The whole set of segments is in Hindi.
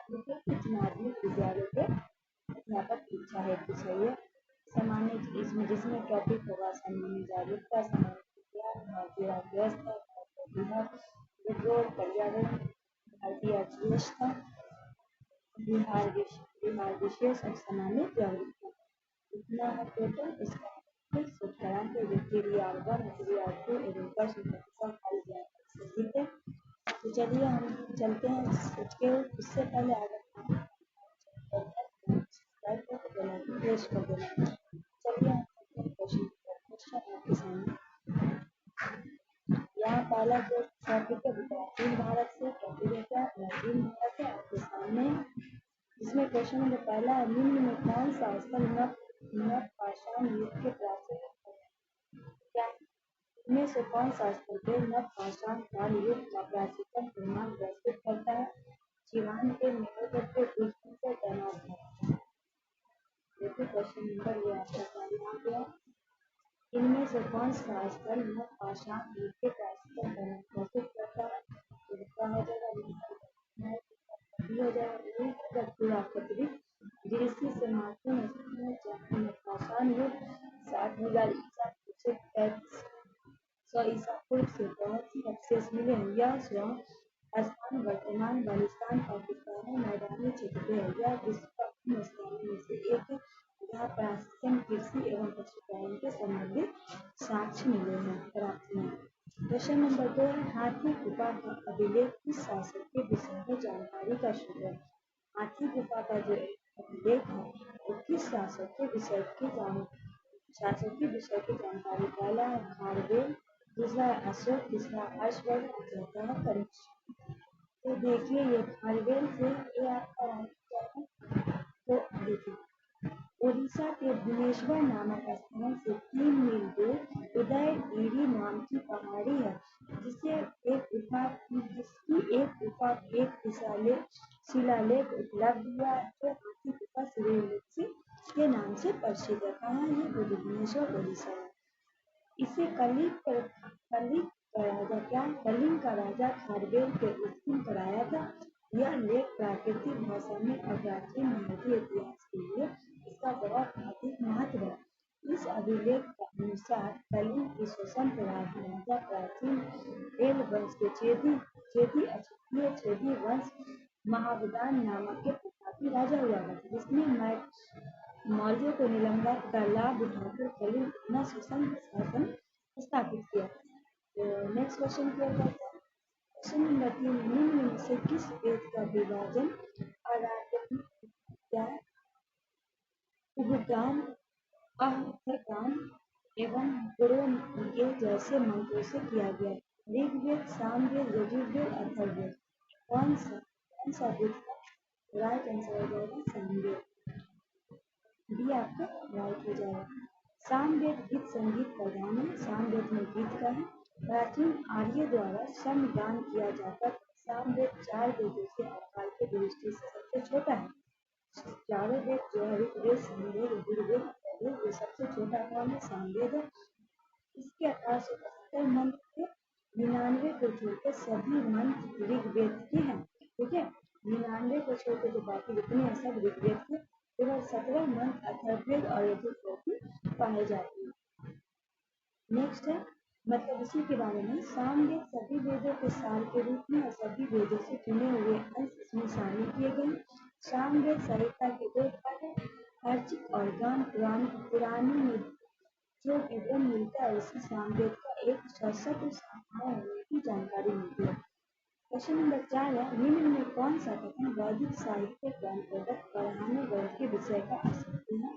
उच्च माध्यमिक विद्यालय के अध्यापक की इच्छा है कि चाहिए सामान्य इसमें जिसमें टॉपिक होगा सामान्य जागरूकता, सामान्य विज्ञान, भारतीय अर्थव्यवस्था, पेट्रोल, पर्यावरण, भारतीय अर्थव्यवस्था, बिहार विशेष और सामान्य जागरूकता। इतना है टोटल। इसका सूत्र कराएंगे TDR1 TDR2 एवं प्रश्न पत्रिका खाली ज्ञान है। तो चलिए हम चलते हैं सूच के। इससे पहले आगे सब्सक्राइब कर देना, प्रेस कर देना। चलिए हम क्वेश्चन आपके सामने। यहाँ पहला जो टॉपिक है प्राचीन भारत से टॉपिक है क्या प्राचीन भारत है आपके सामने। इसमें क्वेश्चन नंबर पहला है निम्न में कौन सा स्थल नव पाषाण युग के प्राचीन क्या इनमें से कौन सा स्थल पे नव पाषाण काल युग का प्राचीनतम प्रमाण प्रस्तुत करता है। जीवान के निकट के पृथ्वी से तैनात है। देखिए क्वेश्चन नंबर ये आपका सामने आ गया। इनमें से कौन सा स्थल नव पाषाण युग के प्राचीनतम प्रमाण प्रस्तुत करता है। तो इसका हो जाएगा पूरा खतरी ऋषि से महत्वपूर्ण पाषाण युग 60,000 ईसा से 100 ईसा पूर्व से बहुत ही अवशेष मिले हैं। यह स्थान वर्तमान बलूचिस्तान पाकिस्तान में मैदानी क्षेत्र पे है। यह विश्व का उन स्थानों में से एक है जहाँ प्राचीन कृषि एवं पशुपालन के संबंधित साक्ष्य मिले हैं प्राप्त हैं। क्वेश्चन नंबर 2 है हाथी गुफा का अभिलेख किस शासक के विषय में जानकारी का सूत्र है। हाथी गुफा का जो अभिलेख है वो किस शासक के विषय की जानकारी। पहला है खारवेल, दूसरा है अशोक, तीसरा हर्षवर्धन, चौथा है परीक्षित। तो देखिए ये खारवेल से ये आपका तो देखिए उड़ीसा के भुवनेश्वर नामक स्थान से 3 मील दूर उदयगिरी नाम की पहाड़ी है जिसकी एक गुफा एक शिलालेख उपलब्ध हुआ जो हाथी गुफा शिलालेख के नाम से प्रसिद्ध है। कहाँ है भुवनेश्वर उड़ीसा है। इसे कलिंग का राजा खारवेल के उत्पन्न कराया था। यह लेख प्राकृतिक भाषा में और प्राचीन भारतीय इतिहास के लिए इसका बहुत अधिक महत्व है। इस अभिलेख के अनुसार कलिंग की स्वतंत्र राजा प्राचीन एल वंश के चेदी वंश महावदान नामक के प्रतापी राजा हुआ करते जिसने मौर्यों को निलंबन का लाभ उठाकर कलिंग अपना स्वतंत्र शासन स्थापित किया। तो नेक्स्ट क्वेश्चन क्लियर करते हैं। क्वेश्चन नंबर 3 निम्न में से किस वेद का विभाजन उद्गान अहंगाम एवं गुणों जैसे मंत्रों से किया गया। ऋग्वेद, सामवेद, यजुर्वेद, अथर्ववेद। कौन सा वेद का राइट आंसर हो जाएगा सामवेद। भी आपका राइट हो जाएगा। सामवेद गीत संगीत प्रधान है। सामवेद में गीत का है। प्राचीन आर्य द्वारा समगान किया जाता है। सामवेद 4 वेदों से आकार के दृष्टि से सबसे छोटा है। चारों वेद जो है ऋग्वेद, सामवेद, यजुर्वेद, अथर्ववेद ये सबसे छोटा कौन है सामवेद है। इसके 1870 मंत्र थे। 99 को छोड़कर सभी मंत्र ऋग्वेद के हैं। ठीक है 99 को छोड़कर जो बाकी जितने हैं सब ऋग्वेद के केवल 17 मंत्र अथर्ववेद और यजुर्वेद पाए जाते हैं। नेक्स्ट है मतलब इसी के बारे में सामवेद सभी वेदों के सार के रूप में और सभी वेदों से चुने हुए अंश इसमें शामिल किए गए। सामवेद संहिता के 2 भाग हैं अर्चिक और गान पुरानी में जो विवरण मिलता है उसी सामवेद का 167 शाखाएं होने की जानकारी मिलती है। क्वेश्चन नंबर 4 है निम्न में कौन सा कथन वैदिक साहित्य के अंतर्गत पढ़ाने ग्रंथ के विषय का असत्य है।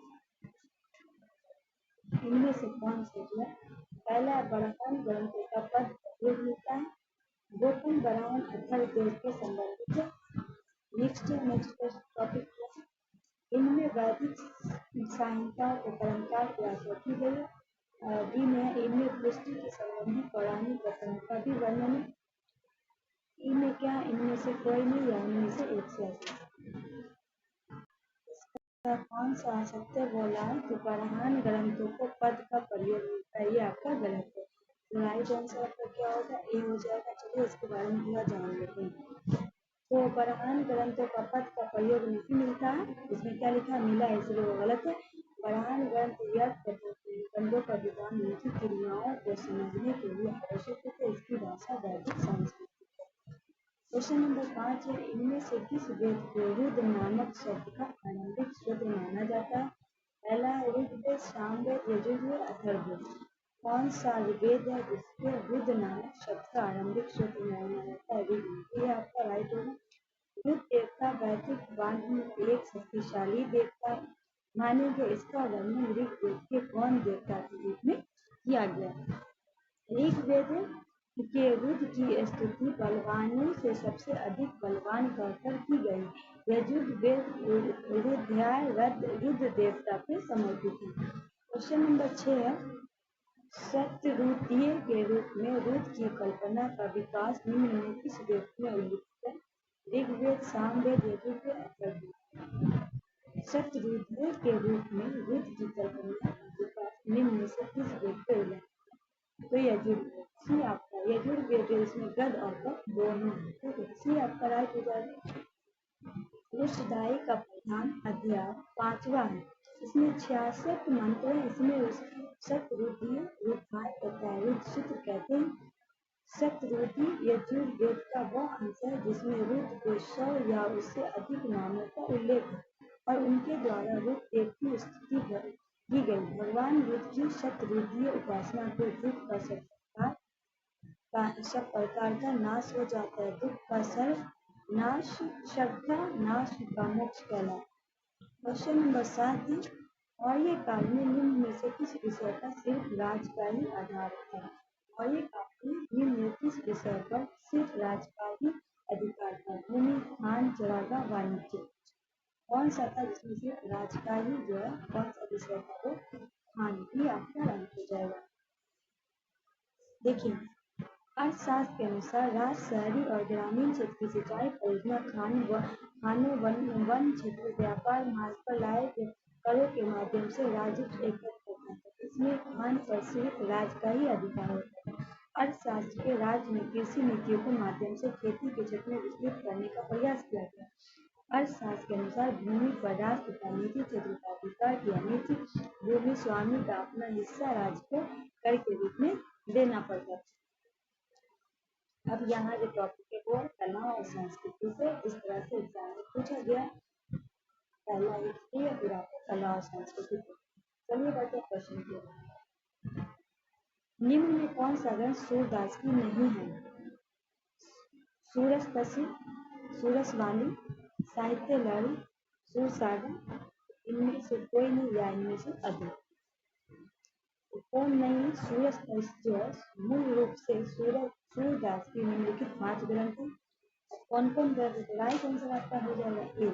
इनमें से कौन सा जो है पहला बड़हन ग्रंथों का पद प्रयोग मिलता है। गोपन बड़हन अथर्ववेद के संबंधित है। नेक्स्ट टॉपिक इनमें वैदिक संहिता को परंपरा व्याख्या की गई है। डी में इनमें पुष्टि के संबंधी पौराणिक कथनों का भी वर्णन है। इनमें क्या इनमें से कोई नहीं या इनमें से एक से कौन सा असत्य बोला है तो बड़हन ग्रंथों को पद का प्रयोग मिलता है ये आपका गलत है। तो राइट आंसर आपका क्या होगा ए हो जाएगा। चलिए इसके बारे में थोड़ा जान लेते हैं। तो बरहान ग्रंथों का पद का प्रयोग नहीं मिलता है। इसमें क्या लिखा है? मिला है, इसलिए वो गलत है। बरहान ग्रंथ यह खंडों का विधान उनकी क्रियाओं को समझने के लिए आवश्यक है। इसकी भाषा वैदिक संस्कृत। क्वेश्चन नंबर 5 है, इनमें से किस वेद को रुद्र नामक शब्द का आरंभिक सूत्र माना जाता है? पहला है ऋग्वेद, सामवेद, यजुर्वेद, अथर्ववेद। कौन सा वेद है जिसके रुद्र नामक शब्द का आरंभिक सूत्र माना जाता है? ऋग्वेद। ये आपका राइट होगा। रुद्र देवता वैदिक वाणी में एक शक्तिशाली देवता माने गए। इसका वर्णन ऋग्वेद के कौन देवता के रूप में किया गया? ऋग्वेद के रुद्र की स्तुति बलवानों से सबसे अधिक बलवान कहकर की गई। यजुर्वेद रुद्राध्याय रुद्र देवता को समर्पित है। क्वेश्चन नंबर 6 है, शतरुद्रीय के रूप में रुद्र की कल्पना का विकास निम्न में किस वेद में उल्लिखित है? ऋग्वेद, सामवेद, यजुर्वेद, अथर्ववेद। शतरुद्रीय के रूप में रुद्र की कल्पना का विकास निम्न में से किस वेद में उल्लिखित है? तो यजुर्वेद। सी आपका यजुर्वेद, इसमें गद और पद दोनों। सी आपका राइट हो जाएगा। रुद्रदाई का प्रधान अध्याय 5वां है। इसमें 66 मंत्र है। इसमें शतरुद्रीय रुद्राय तथा रुद्र सूत्र कहते हैं। शतरुद्रीय यजुर्वेद का वह अंश है जिसमें रुद्र के 100 या उससे अधिक नामों का उल्लेख है और उनके द्वारा रुद्र देव की स्तुति की गई। भगवान रुद्र की शतरुद्रीय उपासना को दुख का सब प्रकार का नाश हो जाता है। दुख का सर्व नाश, श्रद्धा नाश का मोक्ष कहलाता है। क्वेश्चन नंबर 7 है, मौर्य काल में निम्न में से किस विषय का सिर्फ राज का ही आधार था? मौर्य काल में निम्न में किस विषय पर सिर्फ राज का ही अधिकार था? भूमि, खान, चरागाह, वाणिज्य। कौन सा था जिसमें सिर्फ राज का ही जो है कौन सा विषय था? वो खान। ही आपका राइट हो जाएगा। देखिए, अर्थशास्त्र के अनुसार राज शहरी और ग्रामीण क्षेत्र की सिंचाई परियोजना, खानों, वन क्षेत्र, व्यापार मार्ग पर लाए गए करों के माध्यम से राजस्व एकत्र करता है। इसमें खान पर सिर्फ राज का ही अधिकार होता है। अर्थशास्त्र के राज्य में कृषि नीतियों के माध्यम से खेती के क्षेत्र में विस्तृत करने का प्रयास किया गया। अर्थशास्त्र के अनुसार भूमि पर राज तथा निजी क्षेत्र का अधिकार की अनिति, भूमि स्वामी का अपना हिस्सा राज्य को कर के रूप में देना पड़ता है। अब यहाँ जो टॉपिक है वो कला और संस्कृति से इस तरह से एग्जाम में पूछा गया। पहला हिस्ट्री है, फिर आपको कला और संस्कृति। चलिए बढ़ते हैं क्वेश्चन के। निम्न में कौन सा ग्रंथ सूरदास की नहीं है? सूरजतसी, सूरजवाणी, साहित्य लहरी, सूरसागर। इनमें से कोई नहीं या इनमें से अधिक। कौन नहीं? सूरजतसी जो है मूल रूप से सूरदास की निम्नलिखित 5 ग्रंथ हैं। कौन कौन ग्रंथ? राइट आंसर आपका हो जाएगा ए।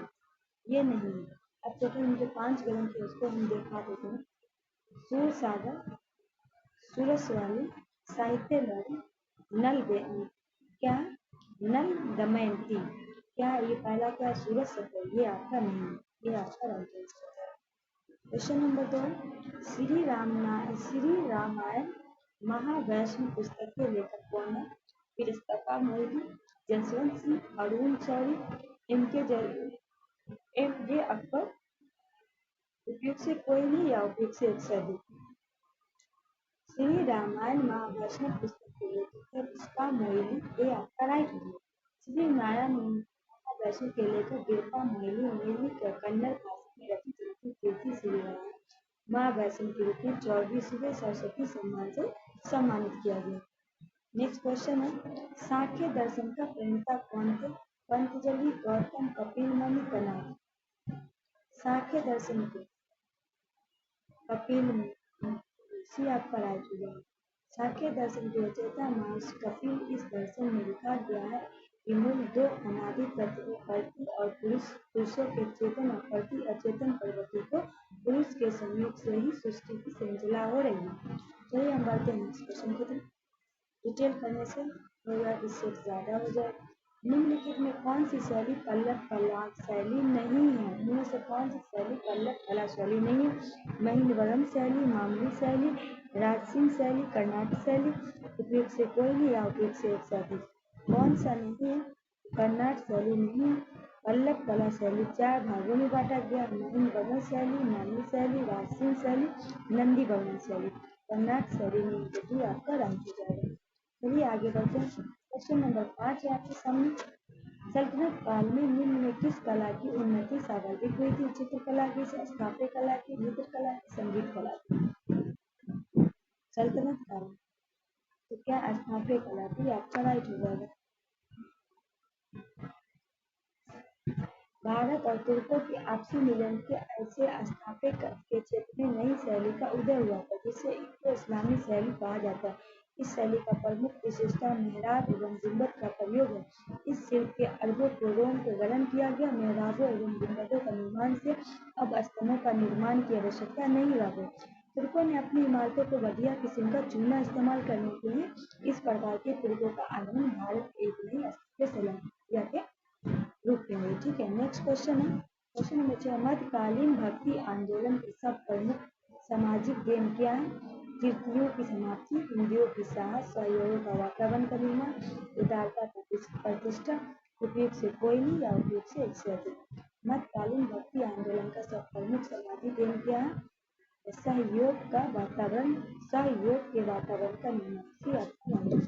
ये नहीं है। अब टोटल जो 5 ग्रंथ है उसको हम देखा देते हैं। सूरसागर, सूरजवाणी, साहित्य लहरी, नल दमयंती। क्या ये पहला क्या? सूरज सफर। ये आपका नहीं है, ये आपका राइट आंसर है। क्वेश्चन नंबर 2, श्री रामायण महावैष्णव पुस्तक के लेखक कौन है? फिरस्तका मोदी, जसवंत सिंह, अरुण शौरी, एम जे अकबर। उपयुक्त से कोई नहीं या उपयुक्त से एक से अधिक। श्री रामायण महावैष्णव पुस्तक के लेखक है पुष्पा मोइली। ये आपका राइट है। श्री रामायण महावैष्णव के लेखक बिरपा मोइली का कन्नड़ भाषा में रचित कृति श्री रामायण महावैष्णव की कृति 24वें सरस्वती सम्मान से सम्मानित किया गया। नेक्स्ट क्वेश्चन है, सांख्य दर्शन का प्रणेता कौन थे? पतंजलि, गौतम, कपिल मुनि, कणाद। सांख्य दर्शन के कपिल मुनि। सी आपका राइट हो जाएगा। सांख्य दर्शन के रचयिता महर्षि कपिल। इस दर्शन में लिखा गया है कि मूल 2 अनादि तत्व प्रकृति और पुरुषों के चेतन और प्रति अचेतन प्रवृत्ति को पुरुष के संयोग से ही सृष्टि की श्रृंखला हो रही है। चलिए हम बढ़ते हैं नेक्स्ट क्वेश्चन की तरफ। डिटेल करने से होगा इससे ज़्यादा हो जाए। निम्नलिखित में कौन सी शैली पल्लव पल्लव शैली नहीं है? इनमें से कौन सी शैली पल्लव पल्लव शैली नहीं है? महेंद्रवरम शैली, मामली शैली, राजसिंह शैली, कर्नाटक शैली। उपयुक्त से कोई नहीं या उपयुक्त से एक से अधिक। कौन सा नहीं है? कर्नाट शैली नहीं है। पल्लव कला शैली 4 भागों में बांटा गया। महीन वर्णन शैली, मानवी शैली, राजसीन शैली, नंदी वर्णन शैली। कर्नाट शैली नहीं है, तो आपका राइट हो जाएगा। चलिए आगे बढ़ते हैं। क्वेश्चन नंबर 5 है आपके सामने। सल्तनत काल में निम्न में किस कला की उन्नति सर्वाधिक हुई थी? चित्रकला की, स्थापत्य कला की, नृत्य कला की, संगीत कला की? सल्तनत काल तो क्या स्थापत्य कला की? आपका राइट हो जाएगा। भारत और तुर्कों के आपसी मिलन के ऐसे स्थापत्य के क्षेत्र में नई शैली का उदय हुआ था जिसे इस्लामी शैली कहा जाता है। इस शैली का प्रमुख विशेषता मेहराब एवं गुंबद का प्रयोग है। इस शिल्प के अरबों को रोम को गठन किया गया। मेहराबों एवं गुंबदों का निर्माण से अब स्तंभों का निर्माण की आवश्यकता नहीं रह गई। तुर्कों ने अपनी इमारतों को बढ़िया किस्म का चूना इस्तेमाल करने के लिए इस प्रकार के तुर्कों का आगमन भारत एक नई स्थापत्य शैली के रूप में हुई। ठीक है, नेक्स्ट क्वेश्चन है। क्वेश्चन नंबर 6, मध्यकालीन भक्ति आंदोलन के सब प्रमुख सामाजिक देन क्या है? कीर्तियों की समाप्ति, हिंदुओं की साहस, सहयोग का वातावरण का निर्माण, उदारता का प्रतिष्ठा, उपयोग से कोई नहीं या उपयोग से एक से अधिक। मध्यकालीन भक्ति आंदोलन का सब प्रमुख सामाजिक देन क्या है? सहयोग का वातावरण, सहयोग के वातावरण का निर्माण।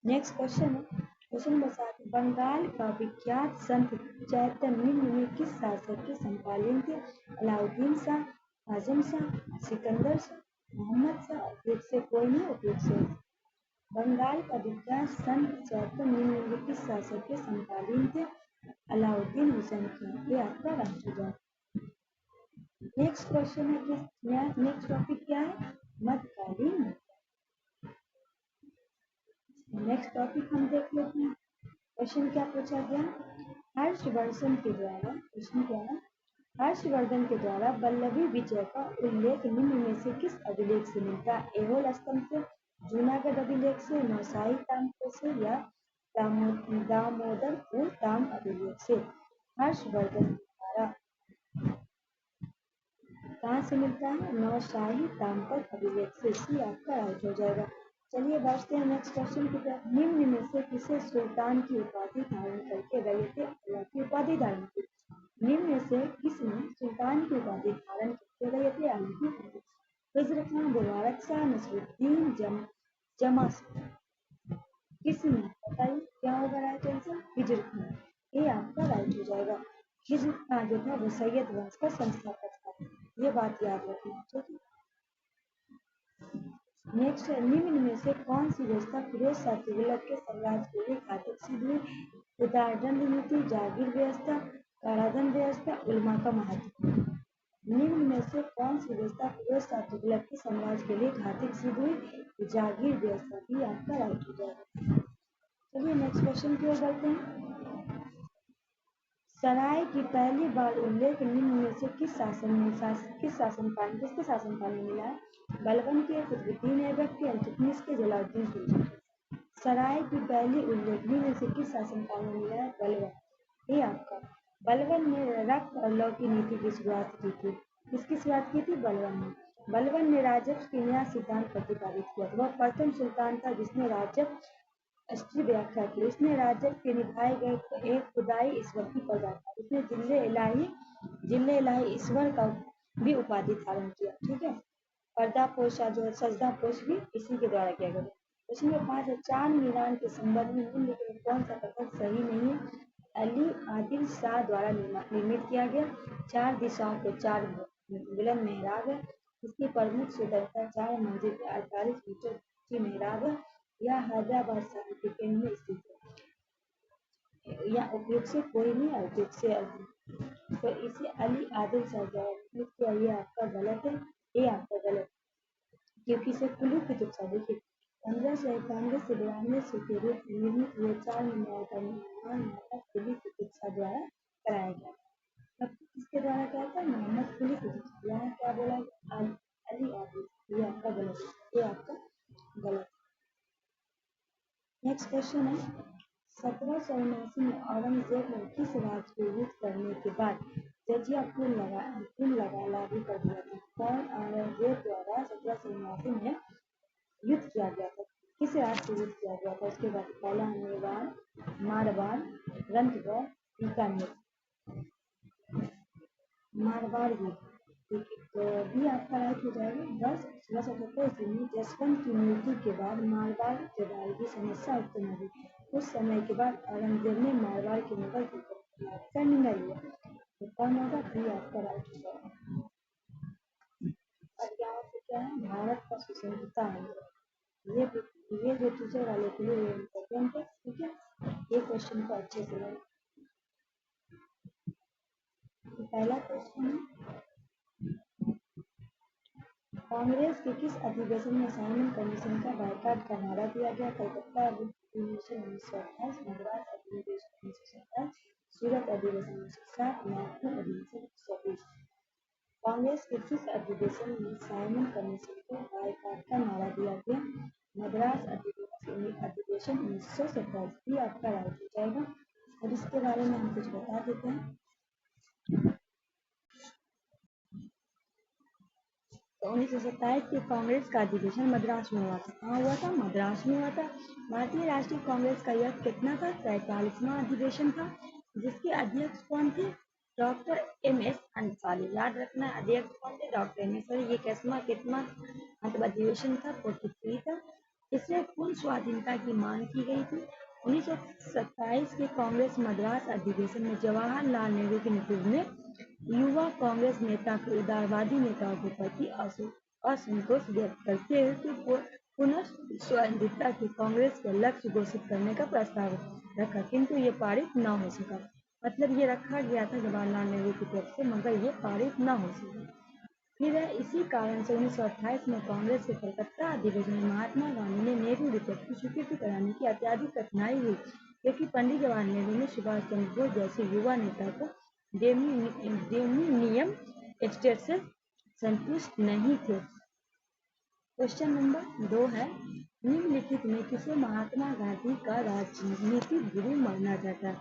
नेक्स्ट क्वेश्चन है। क्वेश्चन नंबर 7, बंगाल का विख्यात संत चैतन्य निम्न में किस शासक के समकालीन थे? अलाउद्दीन शाह, आजम शाह, सिकंदर शाह, मोहम्मद शाह, उपयोग से कोई नहीं, उपयोग से। बंगाल का विख्यात संत चैतन्य निम्न में किस शासक के समकालीन थे? अलाउद्दीन हुसैन खान। ये आपका राइट हो जाए। नेक्स्ट क्वेश्चन है कि नेक्स्ट टॉपिक क्या है? मध्यकालीन। नेक्स्ट टॉपिक हम देख लेते हैं। क्वेश्चन क्या पूछा गया? हर्षवर्धन के द्वारा, क्वेश्चन क्या है? हर्षवर्धन के द्वारा वल्लभी विजय का उल्लेख निम्न में से किस अभिलेख से मिलता है? ऐहोल स्तंभ से, जूनागढ़ अभिलेख से, नौशाही ताम्रपत्र से या दामोदरपुर ताम्र अभिलेख से? हर्षवर्धन के द्वारा कहाँ से मिलता है? नौशाही ताम्रपत्र अभिलेख से। सी आपका राइट हो जाएगा। चलिए बढ़ते हैं नेक्स्ट क्वेश्चन की तरफ। निम्न में से किसे सुल्तान की उपाधि धारण करके रहे थे? अल्लाह की उपाधि धारण की। निम्न में से किसने सुल्तान की उपाधि धारण करके रहे थे? अल्लाह की उपाधि। खिज्र खां, मुबारक शाह, नसरुद्दीन जमा किसने? बताइए क्या होगा राइट आंसर? खिज्र खां। ये आपका राइट हो जाएगा। खिज्र खां जो था वो सैयद वंश का संस्थापक था। ये बात याद रखना, ठीक है। नेक्स्ट है, निम्न में से कौन सी व्यवस्था फिरोज शाह तुगलक के साम्राज्य के लिए घातक सिद्ध हुई? उदारदंड नीति, जागीर व्यवस्था, कारादंड व्यवस्था, उलमा का महत्व। निम्न में से कौन सी व्यवस्था फिरोज शाह तुगलक के साम्राज्य के लिए घातक सिद्ध हुई? जागीर व्यवस्था। भी आपका राइट हो जाएगा। चलिए नेक्स्ट क्वेश्चन की ओर बढ़ते हैं। सराय की पहली बार उल्लेख निम्न में से किस शासनकाल में मिला है? बलबन के, कुतुबुद्दीन ऐबक के, इल्तुतमिश के, जलालुद्दीन खिलजी। सराय की पहली उल्लेख निम्न में से किस शासनकाल में मिला है? बलबन। ये आपका बलबन ने रक्त और लौ की नीति की शुरुआत की थी। किसकी शुरुआत की थी? बलबन ने। बलबन ने राजस्व के न्याय सिद्धांत प्रतिपादित किया था। वह प्रथम सुल्तान था जिसने राजस्व की व्याख्या की। उसने राजस्व के निभाए गए एक खुदाई ईश्वर की प्रदाता। उसने जिले इलाही ईश्वर का भी उपाधि धारण किया। ठीक है, पर्दा पोश जो है सजदा पोश भी इसी के द्वारा किया गया। क्वेश्चन नंबर 5 है, चांद मीनार के संबंध में निम्नलिखित में कौन सा कथन सही नहीं है? अली आदिल शाह द्वारा निर्मित किया गया। 4 दिशाओं के 4 बुलंद मेहराब है। इसकी प्रमुख सुंदरता 4 मंजिल के 48 मीटर की मेहराब है। यह हैदराबाद शहर के केंद्र में स्थित है। या उपयोग से कोई नहीं, उपयोग से अधिक। तो इसे अली आदिल शाह द्वारा निर्मित किया। ये आपका गलत है। ये आपका गलत, क्योंकि इसे कुल्लू कुतुब शाह देखिए 1591 से 92 के रूप में निर्मित हुए 4 मीनार का निर्माण मोहम्मद कुली कुतुब शाह द्वारा कराया गया। तब किसके द्वारा किया था? मोहम्मद कुली कुतुब शाह। यहाँ क्या बोला? अली आदिल। ये आपका गलत है। ये आपका गलत। नेक्स्ट क्वेश्चन है, 1779 में औरंगजेब ने किस राज्य को युद्ध करने के बाद जजिया पुल लागू कर दिया था? कौन औरंगजेब द्वारा 1779 में युद्ध किया गया था? किस राज्य से युद्ध किया गया था? उसके बाद पहला मेवाड़, मारवाड़, रंथगढ़, बीकानेर। मारवाड़ युद्ध, ठीक है, तो भी आपका राइट हो जाएगा। बस 1678 ईस्वी में जसवंत की मृत्यु के बाद मारवाड़ जदायु की समस्या उत्पन्न हुई। कुछ समय के बाद औरंगजेब ने मारवाड़ के मुगल के कर निर्णय लिया। तो कौन होगा? भी आपका राइट हो जाएगा। और यहाँ पे क्या है? भारत का स्वतंत्रता आंदोलन। ये जो टीचर वाले के लिए इम्पोर्टेंट है, ठीक है। ये क्वेश्चन को अच्छे से लें। तो पहला क्वेश्चन है, कांग्रेस के किस अधिवेशन में साइमन कमीशन का बायकॉट का नारा दिया गया? कलकत्ता अधिवेशन 1928, मद्रास अधिवेशन 1927, सूरत अधिवेशन 1960, नागपुर अधिवेशन 1920। कांग्रेस के किस अधिवेशन में साइमन कमीशन को बायकॉट का नारा दिया गया? मद्रास अधिवेशन 1927। भी आपका राइट हो जाएगा। और इसके बारे में हम कुछ बता देते हैं। तो 1927 के कांग्रेस का अधिवेशन मद्रास में हुआ था। कहाँ हुआ था? मद्रास में हुआ था। भारतीय राष्ट्रीय कांग्रेस का यह कितना था? 43वां अधिवेशन था, जिसके अध्यक्ष कौन थे? Doctor M S. अंसारी। याद रखना, अध्यक्ष कौन थे? Doctor M S. ये कितना मतलब अधिवेशन था? 43 था। इससे पूर्ण स्वाधीनता की मांग की गई थी। 1927 के कांग्रेस मद्रास अधिवेशन में जवाहरलाल नेहरू के नेतृत्व में युवा कांग्रेस नेता के उदारवादी नेताओं के प्रति असंतोष व्यक्त करते हुए पुनः स्वतंत्रता के कांग्रेस के लक्ष्य घोषित करने का प्रस्ताव रखा, किंतु ये पारित न हो सका। मतलब ये रखा गया था जवाहरलाल नेहरू की तरफ से, मगर ये पारित न हो सका। फिर इसी कारण से 1928 में कांग्रेस के कलकत्ता अधिवेशन में महात्मा गांधी ने नेहरू रिपोर्ट की स्वीकृति कराने की अत्यधिक कठिनाई हुई, क्योंकि पंडित जवाहरलाल नेहरू ने सुभाष चंद्र बोस जैसे युवा नेता को डेमिनियम स्टेट से संतुष्ट नहीं थे। क्वेश्चन नंबर 2 है, निम्नलिखित में किसे महात्मा गांधी का राजनीतिक गुरु माना जाता है?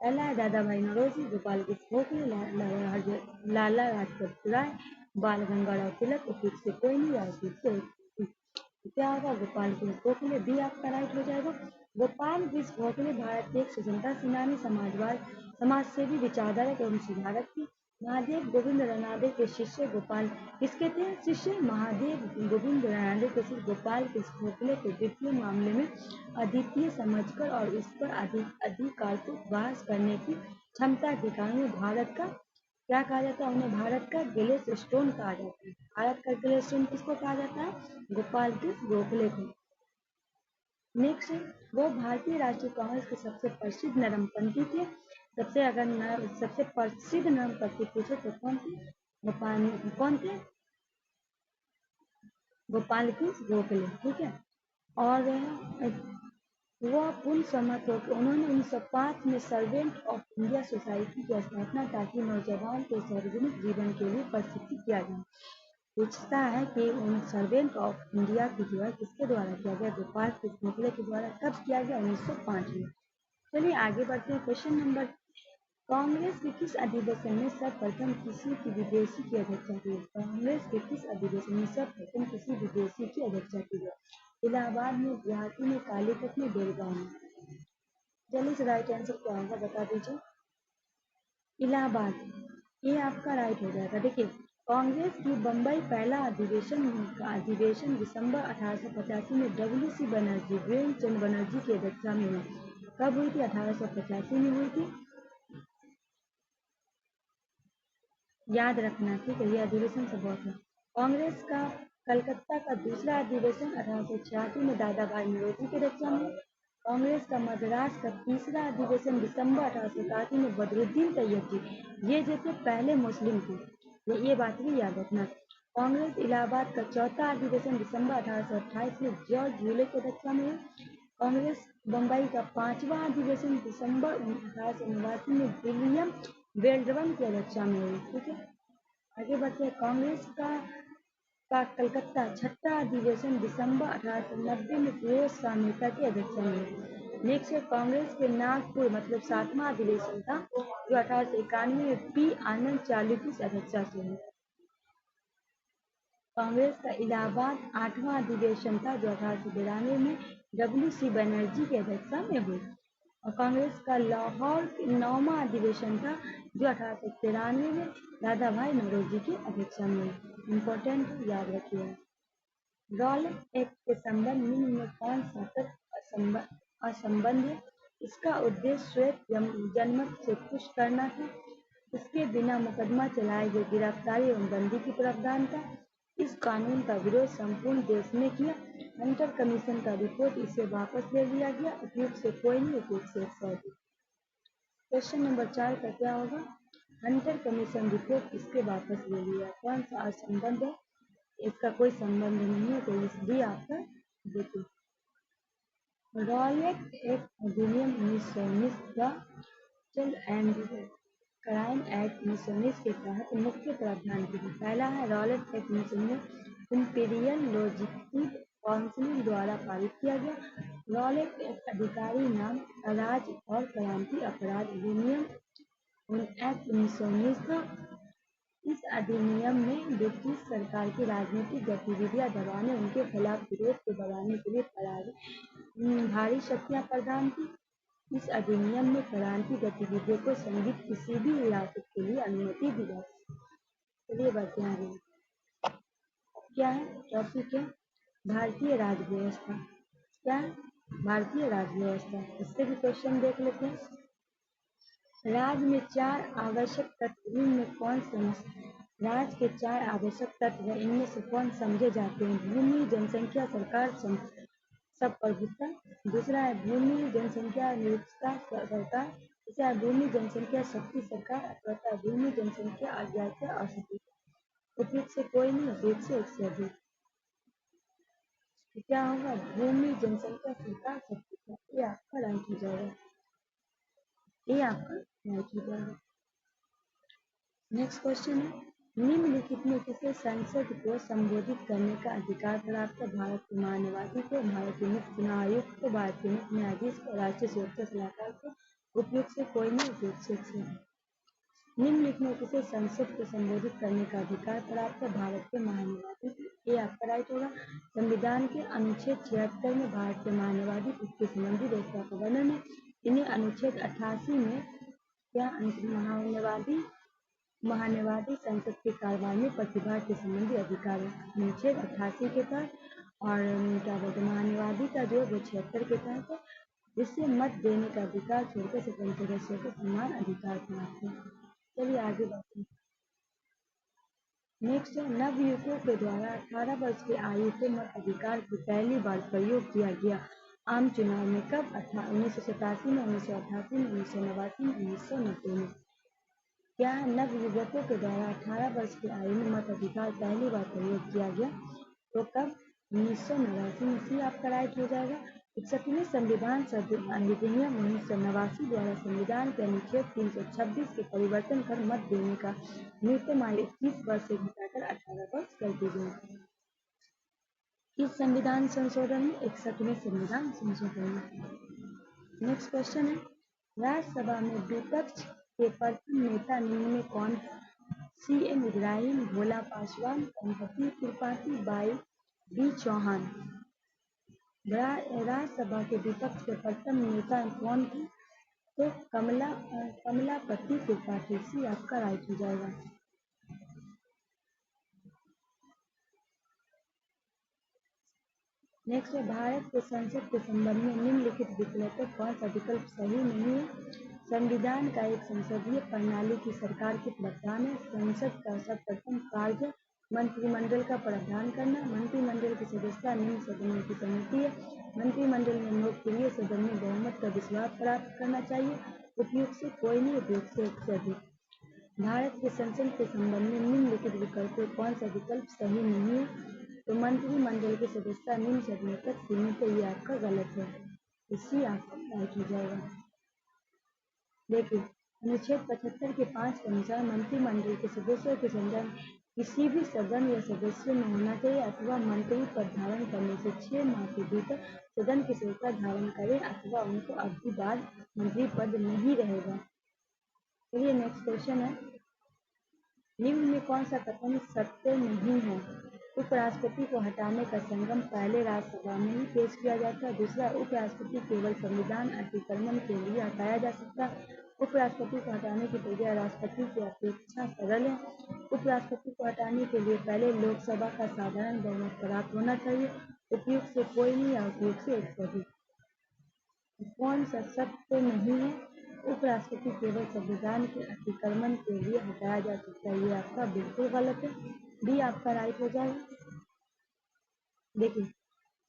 पहला है दादा भाई नौरोजी, गोपाल कृष्ण गोखले, लाला लाजपत राय, बाल गंगाधर तिलक, उपयुक्त से कोई नहीं, राजनीति से क्या होगा? गोपाल कृष्ण गोखले। भी आपका राइट हो जाएगा। गोपाल कृष्ण गोखले भारत के एक स्वतंत्रता सेनानी, समाज सेवी, विचारधारक एवं सुधारक थे। महादेव गोविंद रानडे के शिष्य गोपाल किसके थे? शिष्य महादेव गोविंद रानडे के शिष्य गोपाल कृष्ण गोखले के द्वितीय मामले में अद्वितीय समझकर और उस पर अधिकार को बहस करने की क्षमता के कारण भारत का क्या कहा जाता है? उन्हें भारत का ग्लेस स्टोन कहा जाता है। भारत का ग्लेस स्टोन किसको कहा जाता है? गोपाल कृष्ण गोखले को। नेक्स्ट है, वो भारतीय राष्ट्रीय कांग्रेस के सबसे प्रसिद्ध नरमपंथी थे। सबसे प्रसिद्ध नरमपंथी पूछे तो कौन थे? कौन थे? गोपाल कृष्ण गोखले, ठीक है। और वह पूर्ण सहमत होकर उन्होंने 1905 में सर्वेंट ऑफ इंडिया सोसाइटी की स्थापना, ताकि नौजवान के सार्वजनिक जीवन के लिए प्रशिक्षित किया जाए। पूछता है कि उन सर्वेंट ऑफ इंडिया की जो है किसके द्वारा किया गया? गोपाल कृष्ण गोखले के द्वारा। कब किया गया? 1905 में। चलिए आगे बढ़ते हैं। क्वेश्चन नंबर, कांग्रेस के किस अधिवेशन में सर्वप्रथम किसी की विदेशी की अध्यक्षता की? कांग्रेस के किस अधिवेशन में सर्वप्रथम किसी विदेशी की अध्यक्षता की गई? इलाहाबाद में, गुवाहाटी में, कालीकट में, बेलगाम में। चलिए इस राइट आंसर क्या होगा बता दीजिए। इलाहाबाद। ये आपका राइट हो जाएगा। देखिए, कांग्रेस की बम्बई पहला अधिवेशन दिसंबर 1885 में डब्ल्यू.सी. बनर्जी, वीरेंद्र बनर्जी की अध्यक्षता में हुई। कब हुई थी? 1885 में हुई थी। याद रखना, ठीक है। ये अधिवेशन से बहुत है। कांग्रेस का कलकत्ता का दूसरा अधिवेशन 1886 में दादा भाई नौरोजी की अध्यक्षता में। कांग्रेस का मद्रास का तीसरा अधिवेशन दिसंबर 1887 में बदरुद्दीन तैयब ये जैसे पहले मुस्लिम थे, ये बात भी याद रखना। कांग्रेस इलाहाबाद का चौथा अधिवेशन दिसंबर 1828 में जॉर्ज ह्यूले की अध्यक्षता में। कांग्रेस बम्बई का पांचवा अधिवेशन दिसंबर 1889 में विलियम वेल्डवन की अध्यक्षता में हुई, ठीक है। आगे बढ़ते हैं। कांग्रेस का कलकत्ता छठा अधिवेशन दिसंबर 1890 में फिरोज शाह मेहता की अध्यक्षता में हुई। नेक्स्ट है, कांग्रेस के नागपुर मतलब सातवां अधिवेशन था, जो 1891 में पी आनंद चालुक्य की अध्यक्षता से हुआ। कांग्रेस का इलाहाबाद आठवां अधिवेशन था, जो 1892 में डब्ल्यू.सी. बनर्जी की अध्यक्षता में हुई। और कांग्रेस का लाहौर 9वां अधिवेशन था जो 1893 में दादा भाई नौरोजी की अध्यक्षता में। इम्पोर्टेंट याद रखिए। रॉलेट एक्ट के संबंध निम्न में कौन सा तथ्य असंबद्ध है? इसका उद्देश्य श्वेत जनमत से पुष्ट करना था। इसके बिना मुकदमा चलाए गए गिरफ्तारी एवं बंदी की प्रावधान था। इस कानून का विरोध संपूर्ण देश ने किया। हंटर कमीशन का रिपोर्ट इसे वापस ले लिया गया। उपयुक्त से कोई नहीं, उपयुक्त से 100। क्वेश्चन नंबर 4 का क्या होगा? हंटर कमीशन रिपोर्ट किसके वापस ले लिया? कौन सा असंबद्ध है? इसका कोई संबंध नहीं है, तो इसलिए आपका देखिए। रॉलेट एक्ट अधिनियम 1919 का चल एंड क्राइम एक्ट 1919 के तहत मुख्य प्रावधान के लिए पहला है Rowlatt act 1919 imperial logistic council द्वारा पारित किया गया। रॉलेट एक्ट अधिकारी नाम राज्य और क्रांति अपराध अधिनियम एक्ट 1919 था। इस अधिनियम में ब्रिटिश सरकार की राजनीतिक गतिविधियां दबाने, उनके खिलाफ विरोध को दबाने के लिए भारी शक्तियां प्रदान की। इस अधिनियम में क्रांति गतिविधियों को संगठित किसी भी इलाके के लिए अनुमति दी जा सकती है। चलिए बढ़ते हैं आगे। क्या है टॉपिक है? भारतीय राज्य व्यवस्था। क्या है? भारतीय राज्य व्यवस्था। इससे भी क्वेश्चन देख लेते हैं। राज्य में 4 आवश्यक तत्व इनमें कौन से राज्य के 4 आवश्यक तत्व इनमें से कौन समझे जाते हैं? भूमि, जनसंख्या, सरकार, सब प्रभुत्व। दूसरा है भूमि, जनसंख्या, निरक्षरता, सरकार। तीसरा है भूमि, जनसंख्या, शक्ति, सरकार। चौथा भूमि, जनसंख्या, अज्ञातता और शक्ति। उपयुक्त से कोई नहीं, उपयुक्त से 1 से अधिक। क्या होगा? भूमि, जनसंख्या, सरकार, शक्ति। ये आपका राइट हो जाएगा। ये आपका राइट हो जाएगा। नेक्स्ट क्वेश्चन है निम्नलिखित में किसे संसद को संबोधित करने का अधिकार प्राप्त है? भारत के महान्यायवादी को, भारत के मुख्य चुनाव आयुक्त को, भारत के मुख्य न्यायाधीश को, राष्ट्रीय सुरक्षा सलाहकार को। उपयुक्त से कोई नहीं, उपयुक्त से। निम्नलिखित में किसे संसद को संबोधित करने का अधिकार प्राप्त है? भारत के महान्यायवादी को। ये आपका राइट होगा। संविधान के अनुच्छेद 76 में भारत के महान्यायवादी इसके संबंधी व्यवस्था का वर्णन है। इन्हें अनुच्छेद 88 में क्या महान्यायवादी संसद के कार्यवाही में प्रतिभाग के संबंधी अधिकार है अनुच्छेद 88 के तहत। और क्या बोलते महान्यायवादी का जो 76 के तहत है, जिससे मत देने का अधिकार छोड़कर स्वतंत्र सदस्यों को समान अधिकार प्राप्त है। चलिए आगे बढ़ते हैं। नेक्स्ट है नवयुवकों के द्वारा 18 वर्ष की आयु के मत अधिकार की पहली बार प्रयोग किया गया आम चुनाव में कब? 1987 में, 1988 में, 1989 में, 1990 में। क्या है? नवयुवकों के द्वारा 18 वर्ष की आयु में मताधिकार पहली बार प्रयोग किया गया तो कब? 1989 में। सी आपका राइट हो जाएगा। 61वें संविधान अधिनियम 1989 द्वारा संविधान के अनुच्छेद 326 के परिवर्तन कर मत देने का न्यूनतम आयु 21 वर्ष से घटाकर 18 वर्ष कर दी गई। इस संविधान संशोधन में 61वें संविधान संशोधन में। नेक्स्ट क्वेश्चन है राज्यसभा में विपक्ष के प्रथम नेता निम्न में कौन था? सी.एम. इब्राहिम, भोला पासवान, गणपति त्रिपाठी, बी. चौहान। राज्यसभा के विपक्ष के प्रथम नेता कौन थे? तो कमलापति त्रिपाठी। सी आपका राइट हो जाएगा। नेक्स्ट है भारत के संसद के संबंध में निम्नलिखित विकल्प कौन सा विकल्प सही नहीं है? संविधान का एक संसदीय प्रणाली की सरकार के प्रावधान है। संसद का सर्वप्रथम कार्य मंत्रिमंडल का प्रावधान करना। मंत्रिमंडल की सदस्यता निम्न सदनों की समिति है। मंत्रिमंडल में लोकप्रिय सदन में बहुमत का विश्वास प्राप्त करना चाहिए। उपयुक्त से कोई नहीं, उपयुक्त से 1 से अधिक। भारत के संसद के संबंध में निम्नलिखित विकल्पों कौन सा विकल्प सही नहीं है? तो मंत्रिमंडल की सदस्यता निम्न सदनों तक सीमित है। ये आपका गलत है। इसी आपका राइट हो जाएगा। देखिए अनुच्छेद 75 के 5 के अनुसार मंत्रिमंडल के सदस्यों की संख्या किसी भी सदन या सदस्य में होना चाहिए अथवा मंत्री पद धारण करने से 6 माह के भीतर सदन की सदस्यता धारण करें अथवा उनको अवधि बाद मंत्री पद नहीं रहेगा। चलिए नेक्स्ट क्वेश्चन है निम्न में कौन सा कथन सत्य नहीं है? उपराष्ट्रपति को हटाने का संगम पहले राज्यसभा में ही पेश किया जाता है। दूसरा, उपराष्ट्रपति केवल संविधान अतिक्रमण के लिए हटाया जा सकता है। उपराष्ट्रपति को हटाने की प्रक्रिया राष्ट्रपति की अपेक्षा सरल है। उपराष्ट्रपति को हटाने के लिए पहले लोकसभा का साधारण बहुमत प्राप्त होना चाहिए। उपयुक्त से कोई नहीं या उपयुक्त से एक से अधिक। कौन सा सत्य नहीं है? उपराष्ट्रपति केवल संविधान के अतिक्रमण के लिए हटाया जा सकता है, ये आपका बिल्कुल गलत है। डी आपका राइट हो जाएगा। देखिए,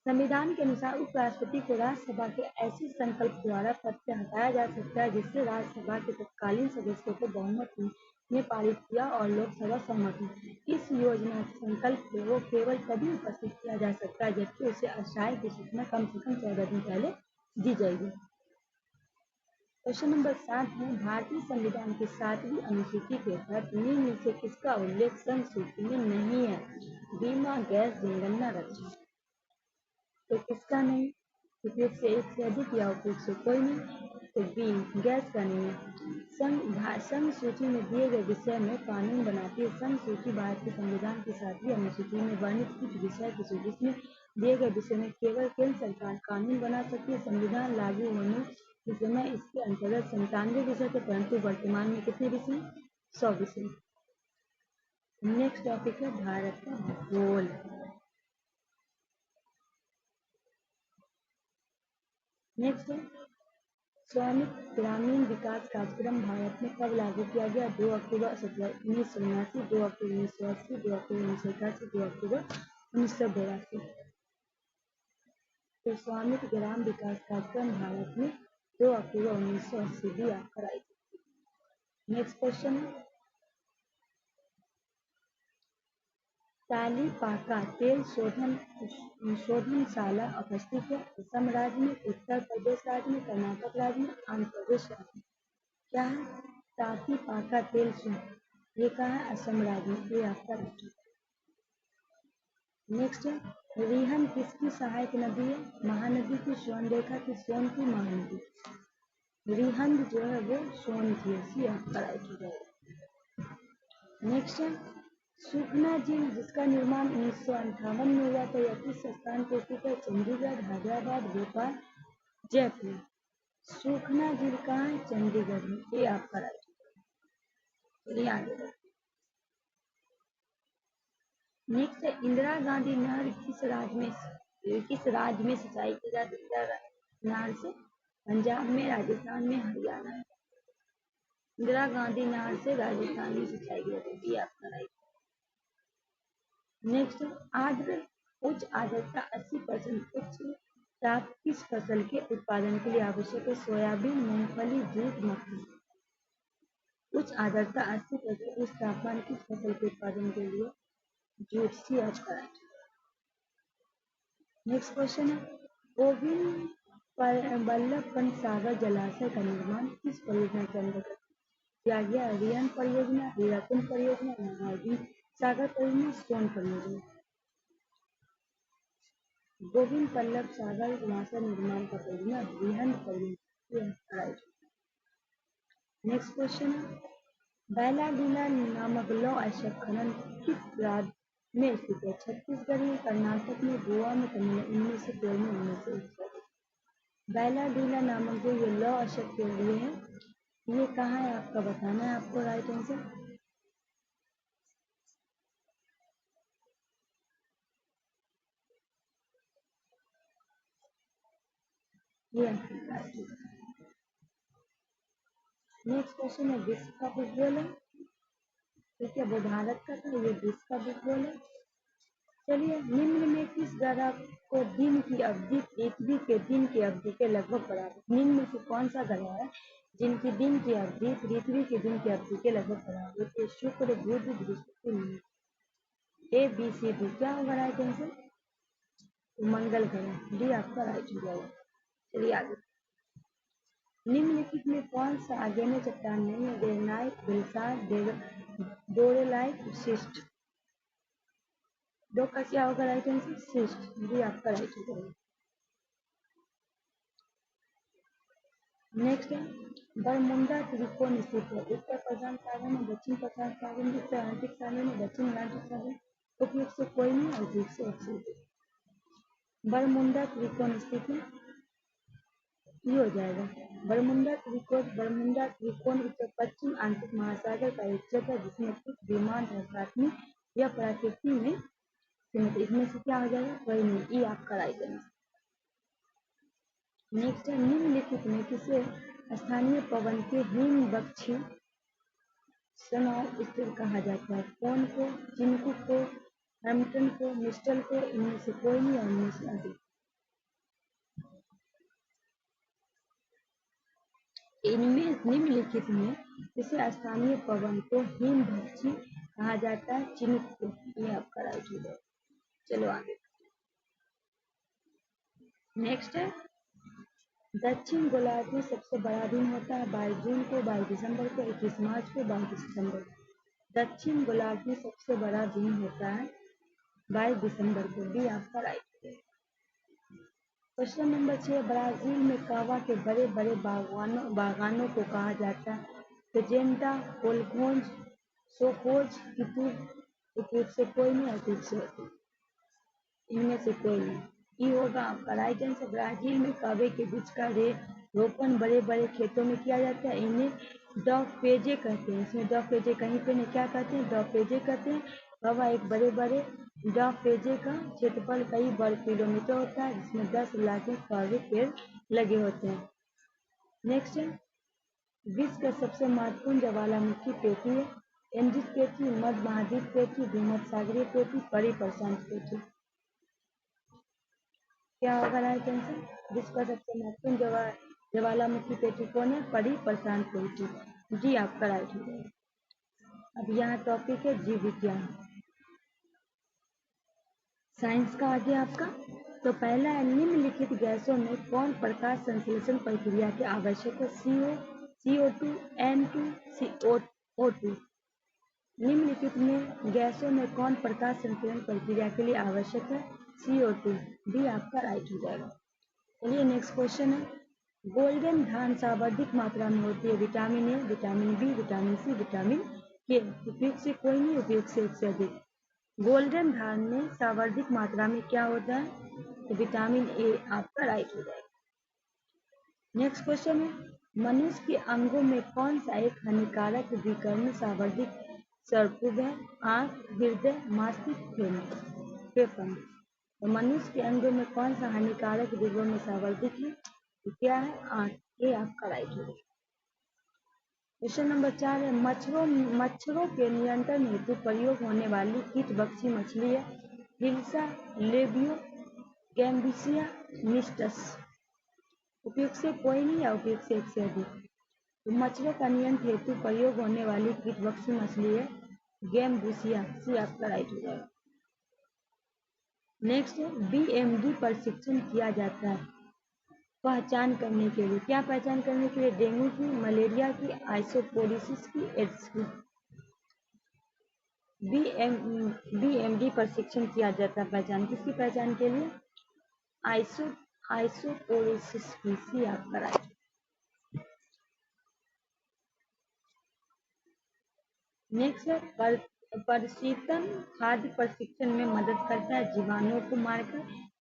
संविधान के अनुसार उपराष्ट्रपति को राज्यसभा के ऐसे संकल्प द्वारा पद से हटाया जा सकता है जिससे राज्यसभा के तत्कालीन सदस्यों को बहुमत ने पारित किया और लोकसभा सहमत हुई। इस योजना संकल्प को केवल तभी उपस्थित किया जा सकता है जबकि उसे अस्थायी की सूचना कम से कम 14 दिन पहले दी जाएगी। क्वेश्चन नंबर 7 है, भारतीय संविधान की 7वीं अनुसूची के तहत निम्न से किसका उल्लेख संघ सूची में नहीं है? बीमा, गैस, जनगणना, रक्षा। तो किसका नहीं? उपयुक्त से एक से अधिक या उपयुक्त से कोई नहीं? तो बी, गैस का नहीं है। संघ सूची में दिए गए विषय में कानून बनाती है। संघ सूची भारत के संविधान की 7वीं अनुसूची में वर्णित कुछ विषय की सूची में दिए गए विषय में केवल केंद्र सरकार कानून बना सकती है। संविधान लागू होने के समय इसके अंतर्गत 97 विषय थे, परंतु वर्तमान में कितने विषय? 100 विषय। नेक्स्ट टॉपिक है भारत का भूगोल। नेक्स्ट है, स्वामित्व ग्रामीण विकास कार्यक्रम भारत में कब लागू किया गया? 2 अक्टूबर 1979, 2 अक्टूबर 1980, 2 अक्टूबर 1981, 2 अक्टूबर 1982। तो स्वामित्व ग्राम विकास कार्यक्रम भारत में 2 अक्टूबर 1980 भी आपका राइट। नेक्स्ट क्वेश्चन है, तालीपाका तेल शोधनशाला अवस्थित है असम राज्य में, उत्तर प्रदेश राज्य में, कर्नाटक राज्य में, आंध्र प्रदेश राज्य में। क्या है? तालीपाका तेल शोधन, ये कहाँ है? असम राज्य में, ये आपका राइट। नेक्स्ट है, रिहन किसकी सहायक नदी है? महानदी की, स्वर्णरेखा की, सोन की, महानदी। रिहंद जो है वो सोन की है, सी आपका राइट हो जाएगा। नेक्स्ट है, सुखना झील जिसका निर्माण 1958 में हुआ था, यह किस स्थान पर स्थित है? चंडीगढ़, हैदराबाद, भोपाल, जयपुर। सुखना झील कहाँ है? चंडीगढ़ में, ये आपका राइट। चलिए आगे। नेक्स्ट है, इंदिरा गांधी नहर किस राज्य में सिंचाई की जाती है? नहर से पंजाब में, राजस्थान में, हरियाणा में। इंदिरा गांधी नहर से राजस्थान में सिंचाई की जाती है, आपका राइट। नेक्स्ट, उच्च आर्द्रता 80% उच्च ताप किस फसल के उत्पादन के लिए आवश्यक है? सोयाबीन, मूंगफली, जूट, मक्का। उच्च आर्द्रता 80% उच्च तापमान किस फसल के उत्पादन के लिए? जूट, सी आपका राइट। नेक्स्ट क्वेश्चन है, गोविंद बल्लभ पंत सागर जलाशय का निर्माण किस परियोजना के अंतर्गत किया गया? रियन परियोजना, हीराकुंड परियोजना, नागार्जुन सागर परियोजना, सोन परियोजना। गोविंद बल्लभ सागर जलाशय निर्माण का परियोजना रिहन परियोजना, राइट। नेक्स्ट क्वेश्चन है, बैलाडीला नामक लौह अयस्क खनन किस राज्य में स्थित है? छत्तीसगढ़ में, कर्नाटक में, गोवा में, तमिलनाडु, इनमें से कोई नहीं, इनमें से एक। बैलाडीला नामक जो ये लौह अयस्क के लिए है, ये कहाँ है आपका बताना है आपको राइट आंसर। ये नेक्स्ट क्वेश्चन है, विश्व का भूगोल है, ठीक है, वो भारत का था, ये विश्व का भूगोल है। चलिए, निम्न में किस ग्रह को दिन की अवधि पृथ्वी के दिन की अवधि के लगभग बराबर? निम्न में से कौन सा ग्रह है जिनकी दिन की अवधि पृथ्वी के दिन की अवधि के लगभग बराबर है? शुक्र, बुध, बृहस्पति, ए बी सी डी। क्या होगा राइट आंसर? मंगल ग्रह, डी आपका राइट हो जाएगा। चलिए आगे, निम्नलिखित में कौन सा आग्नेय चट्टान नहीं है? Granite, basalt, dolerite, schist. दो का क्या होगा राइट आंसर? शिस्ट, डी आपका राइट हो जाएगा। नेक्स्ट है, बरमुंडा त्रिकोण स्थित है उत्तर प्रशांत सागर में, दक्षिण प्रशांत सागर में, उत्तर आर्कटिक सागर में, दक्षिण अटलांटिक सागर में। उपयुक्त से कोई नहीं, उपयुक्त से एक से अधिक। बरमुंडा त्रिकोण स्थिति ये हो जाएगा। बरमुंडा त्रिकोण उत्तर पश्चिम आंतरिक महासागर का एक क्षेत्र है जिसमें कुछ विमान आध्यात्मिक या प्रकृति में सीमित। इसमें से क्या हो जाएगा? कोई नहीं, ये आपका राइट आंसर। नेक्स्ट है, निम्नलिखित में किसे स्थानीय पवन के हिमवक्षी सनाव स्थिर कहा जाता है? कौन को, चिनकुट को, हैम्पटन को, मिस्टल को, इनमें से कोई नहीं और इनमें से अधिक। इनमें निम्नलिखित में किसे स्थानीय पवन को हिमवक्षी कहा जाता है? चिनूक को। ये आपका राइट हो जाएगा। चलो आगे। नेक्स्ट है, दक्षिण गोलार्ध में सबसे बड़ा दिन होता है 22 जून को, 22 दिसंबर को, 21 मार्च को, 22 सितंबर को। दक्षिण गोलार्ध में सबसे बड़ा दिन होता है 22 दिसंबर को। भी आपका राइट है। क्वेश्चन नंबर 6, ब्राजील में कावा के बड़े बड़े बागानों को कहा जाता है? फेजेंडा, कोलघोंज, सोकोज, कितु। उपयुक्त से कोई नहीं, अतीत से इनमें से कोई नहीं। ये होगा आपका राइट आंसर। ब्राजील में कावे के बीज का रोपण बड़े बड़े खेतों में किया जाता है। इन्हें डॉकपेजे कहते हैं। इसमें डॉकपेजे कहीं पे नहीं क्या कहते हैं? डॉकपेजे कहते हैं। कावा एक बड़े बड़े डॉकपेजे का क्षेत्रफल कई वर्ग किलोमीटर होता है जिसमें 10 लाख कावे पेड़ लगे होते हैं। नेक्स्ट है, विश्व का सबसे महत्वपूर्ण ज्वालामुखी पेटी है? एंडीज पेटी, मध्य महाद्वीप पेटी, भूमध्य सागरीय पेटी, परिप्रशांत पेटी। क्या होगा राइट आंसर? विश्व का सबसे महत्वपूर्ण ज्वालामुखी पेटी कौन है? परिप्रशांत पेटी। जी आपका राइट हो जाएगा। अब यहाँ टॉपिक है जीव विज्ञान साइंस का आगे आपका। तो पहला है, निम्नलिखित गैसों में कौन प्रकाश संश्लेषण प्रक्रिया के आवश्यक है? CO2, N2, CO2। निम्नलिखित में गैसों में कौन प्रकाश संश्लेषण प्रक्रिया के लिए आवश्यक है? CO2। भी आपका राइट हो जाएगा। चलिए नेक्स्ट क्वेश्चन है, गोल्डन धान सर्वाधिक मात्रा में होती है? Vitamin A, vitamin B, vitamin C, vitamin K. उपयुक्त से कोई नहीं, उपयुक्त से एक से अधिक। गोल्डन धान में सर्वाधिक मात्रा में क्या होता है? तो विटामिन ए आपका राइट हो जाएगा। नेक्स्ट क्वेश्चन है, मनुष्य के अंगों में कौन सा एक हानिकारक विकर्ण सर्वाधिक सर्वपुभ है? आंख, हृदय, मस्तिष्क, फेफड़े। तो मनुष्य के अंगों में कौन सा हानिकारक विकर्ण सर्वाधिक है? तो क्या है? आंख। ये आपका राइट हो जाएगा। क्वेश्चन नंबर 4 है, मच्छरों के नियंत्रण हेतु प्रयोग होने वाली कीटभक्षी मछली है? हिल्सा, लेबियो, गैम्बीसिया, मिस्टस। उपयुक्त से कोई नहीं या उपयुक्त से एक से अधिक। तो मच्छरों का नियंत्रण हेतु प्रयोग होने वाली कीटभक्षी मछली है गैम्बूसिया। सी आपका राइट हो जाएगा। नेक्स्ट है, BMD प्रशिक्षण किया जाता है पहचान करने के लिए? क्या पहचान करने के लिए? डेंगू की, मलेरिया की, आइसोपोलिसिस की, एड्स की। BMD प्रशिक्षण किया जाता है पहचान, किसकी पहचान के लिए? आइसोपोलिसिस की। सी आपका राइट। नेक्स्ट है, परिशीतन खाद्य प्रशिक्षण में मदद करता है जीवाणुओं को मारकर,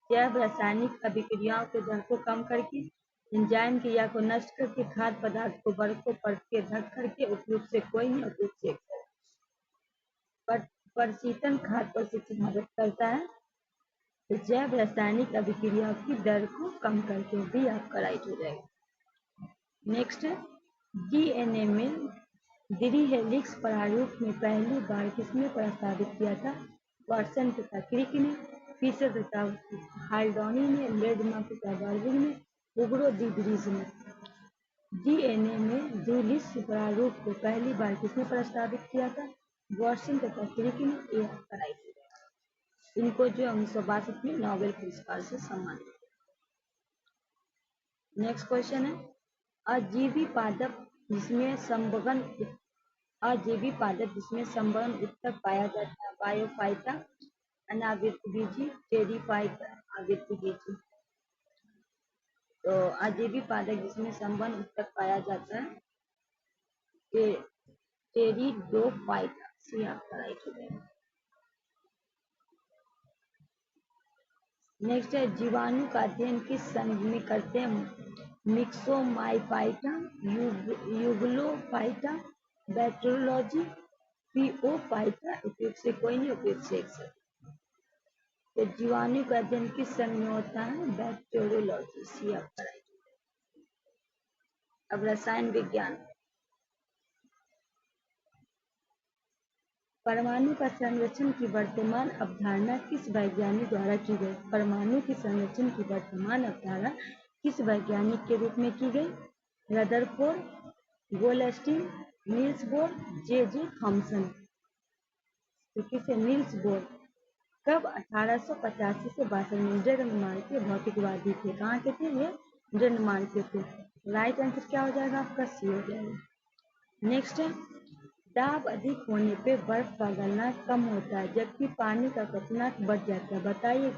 जैव रासायनिक अभिक्रियाओं के दर को कम करके, एंजाइम क्रिया को नष्ट करके, खाद्य पदार्थ को बर्फ को परत के ढक करके। उपयुक्त से कोई नहीं, उपयुक्त से परिशीतन खाद्य प्रशिक्षण मदद करता है जैव रासायनिक अभिक्रियाओं की दर को कम करके। भी आपका राइट हो जाएगा। नेक्स्ट है, DNA में द्विहेलिक्स प्रारूप में पहली बार किसने प्रस्तावित किया था? वाटसन तथा क्रिक ने, फिशर तथा हाल्डोनी ने, लेडमर तथा डार्विन ने, उग्रो दी ब्रिज ने। DNA में द्विहेलिक्स प्रारूप को पहली बार किसने प्रस्तावित किया था? वाटसन तथा क्रिक ने। ये आपका राइट हो जाएगा। इनको जो 1962 में नोबेल पुरस्कार से सम्मानित। नेक्स्ट क्वेश्चन है, अजीवी पादप जिसमें संवहन उत्तक पाया जाता है? बायोफाइटा, अनावृतबीजी, टेरिफाइटा, आवृतबीजी। तो अजीवी पादप जिसमें संवहन उत्तक पाया जाता है टेरिडोफाइटा। सी आपका राइट हो जाएगा। नेक्स्ट है जीवाणु का अध्ययन किस संघ में करते हैं? मिक्सोमाइफाइटा, युगलोफाइटा, बैक्टीरियोलॉजी, पीओफाइटा। उपयोग से कोई नहीं, उपयोग से एक से। तो जीवाणु का अध्ययन किस संघ में होता है? बैक्टीरियोलॉजी। सी आपका राइट। अब रसायन विज्ञान। परमाणु का संरचन की वर्तमान अवधारणा किस वैज्ञानिक द्वारा की गई? परमाणु की संरचन की वर्तमान अवधारणा किस वैज्ञानिक के रूप में की गई? Rutherford, Goldstein, Niels Bohr, J Thomson. तो किसे? Niels Bohr. कब? 1885 से 62 में। डेनमार्क के भौतिकवादी थे। कहाँ के थे ये? डेनमार्क के थे। राइट आंसर क्या हो जाएगा आपका? सी हो जाएगा। नेक्स्ट है दाब अधिक होने पे बर्फ का गलना कम होता है जबकि पानी का कठिनांक बढ़ जाता है। बताइए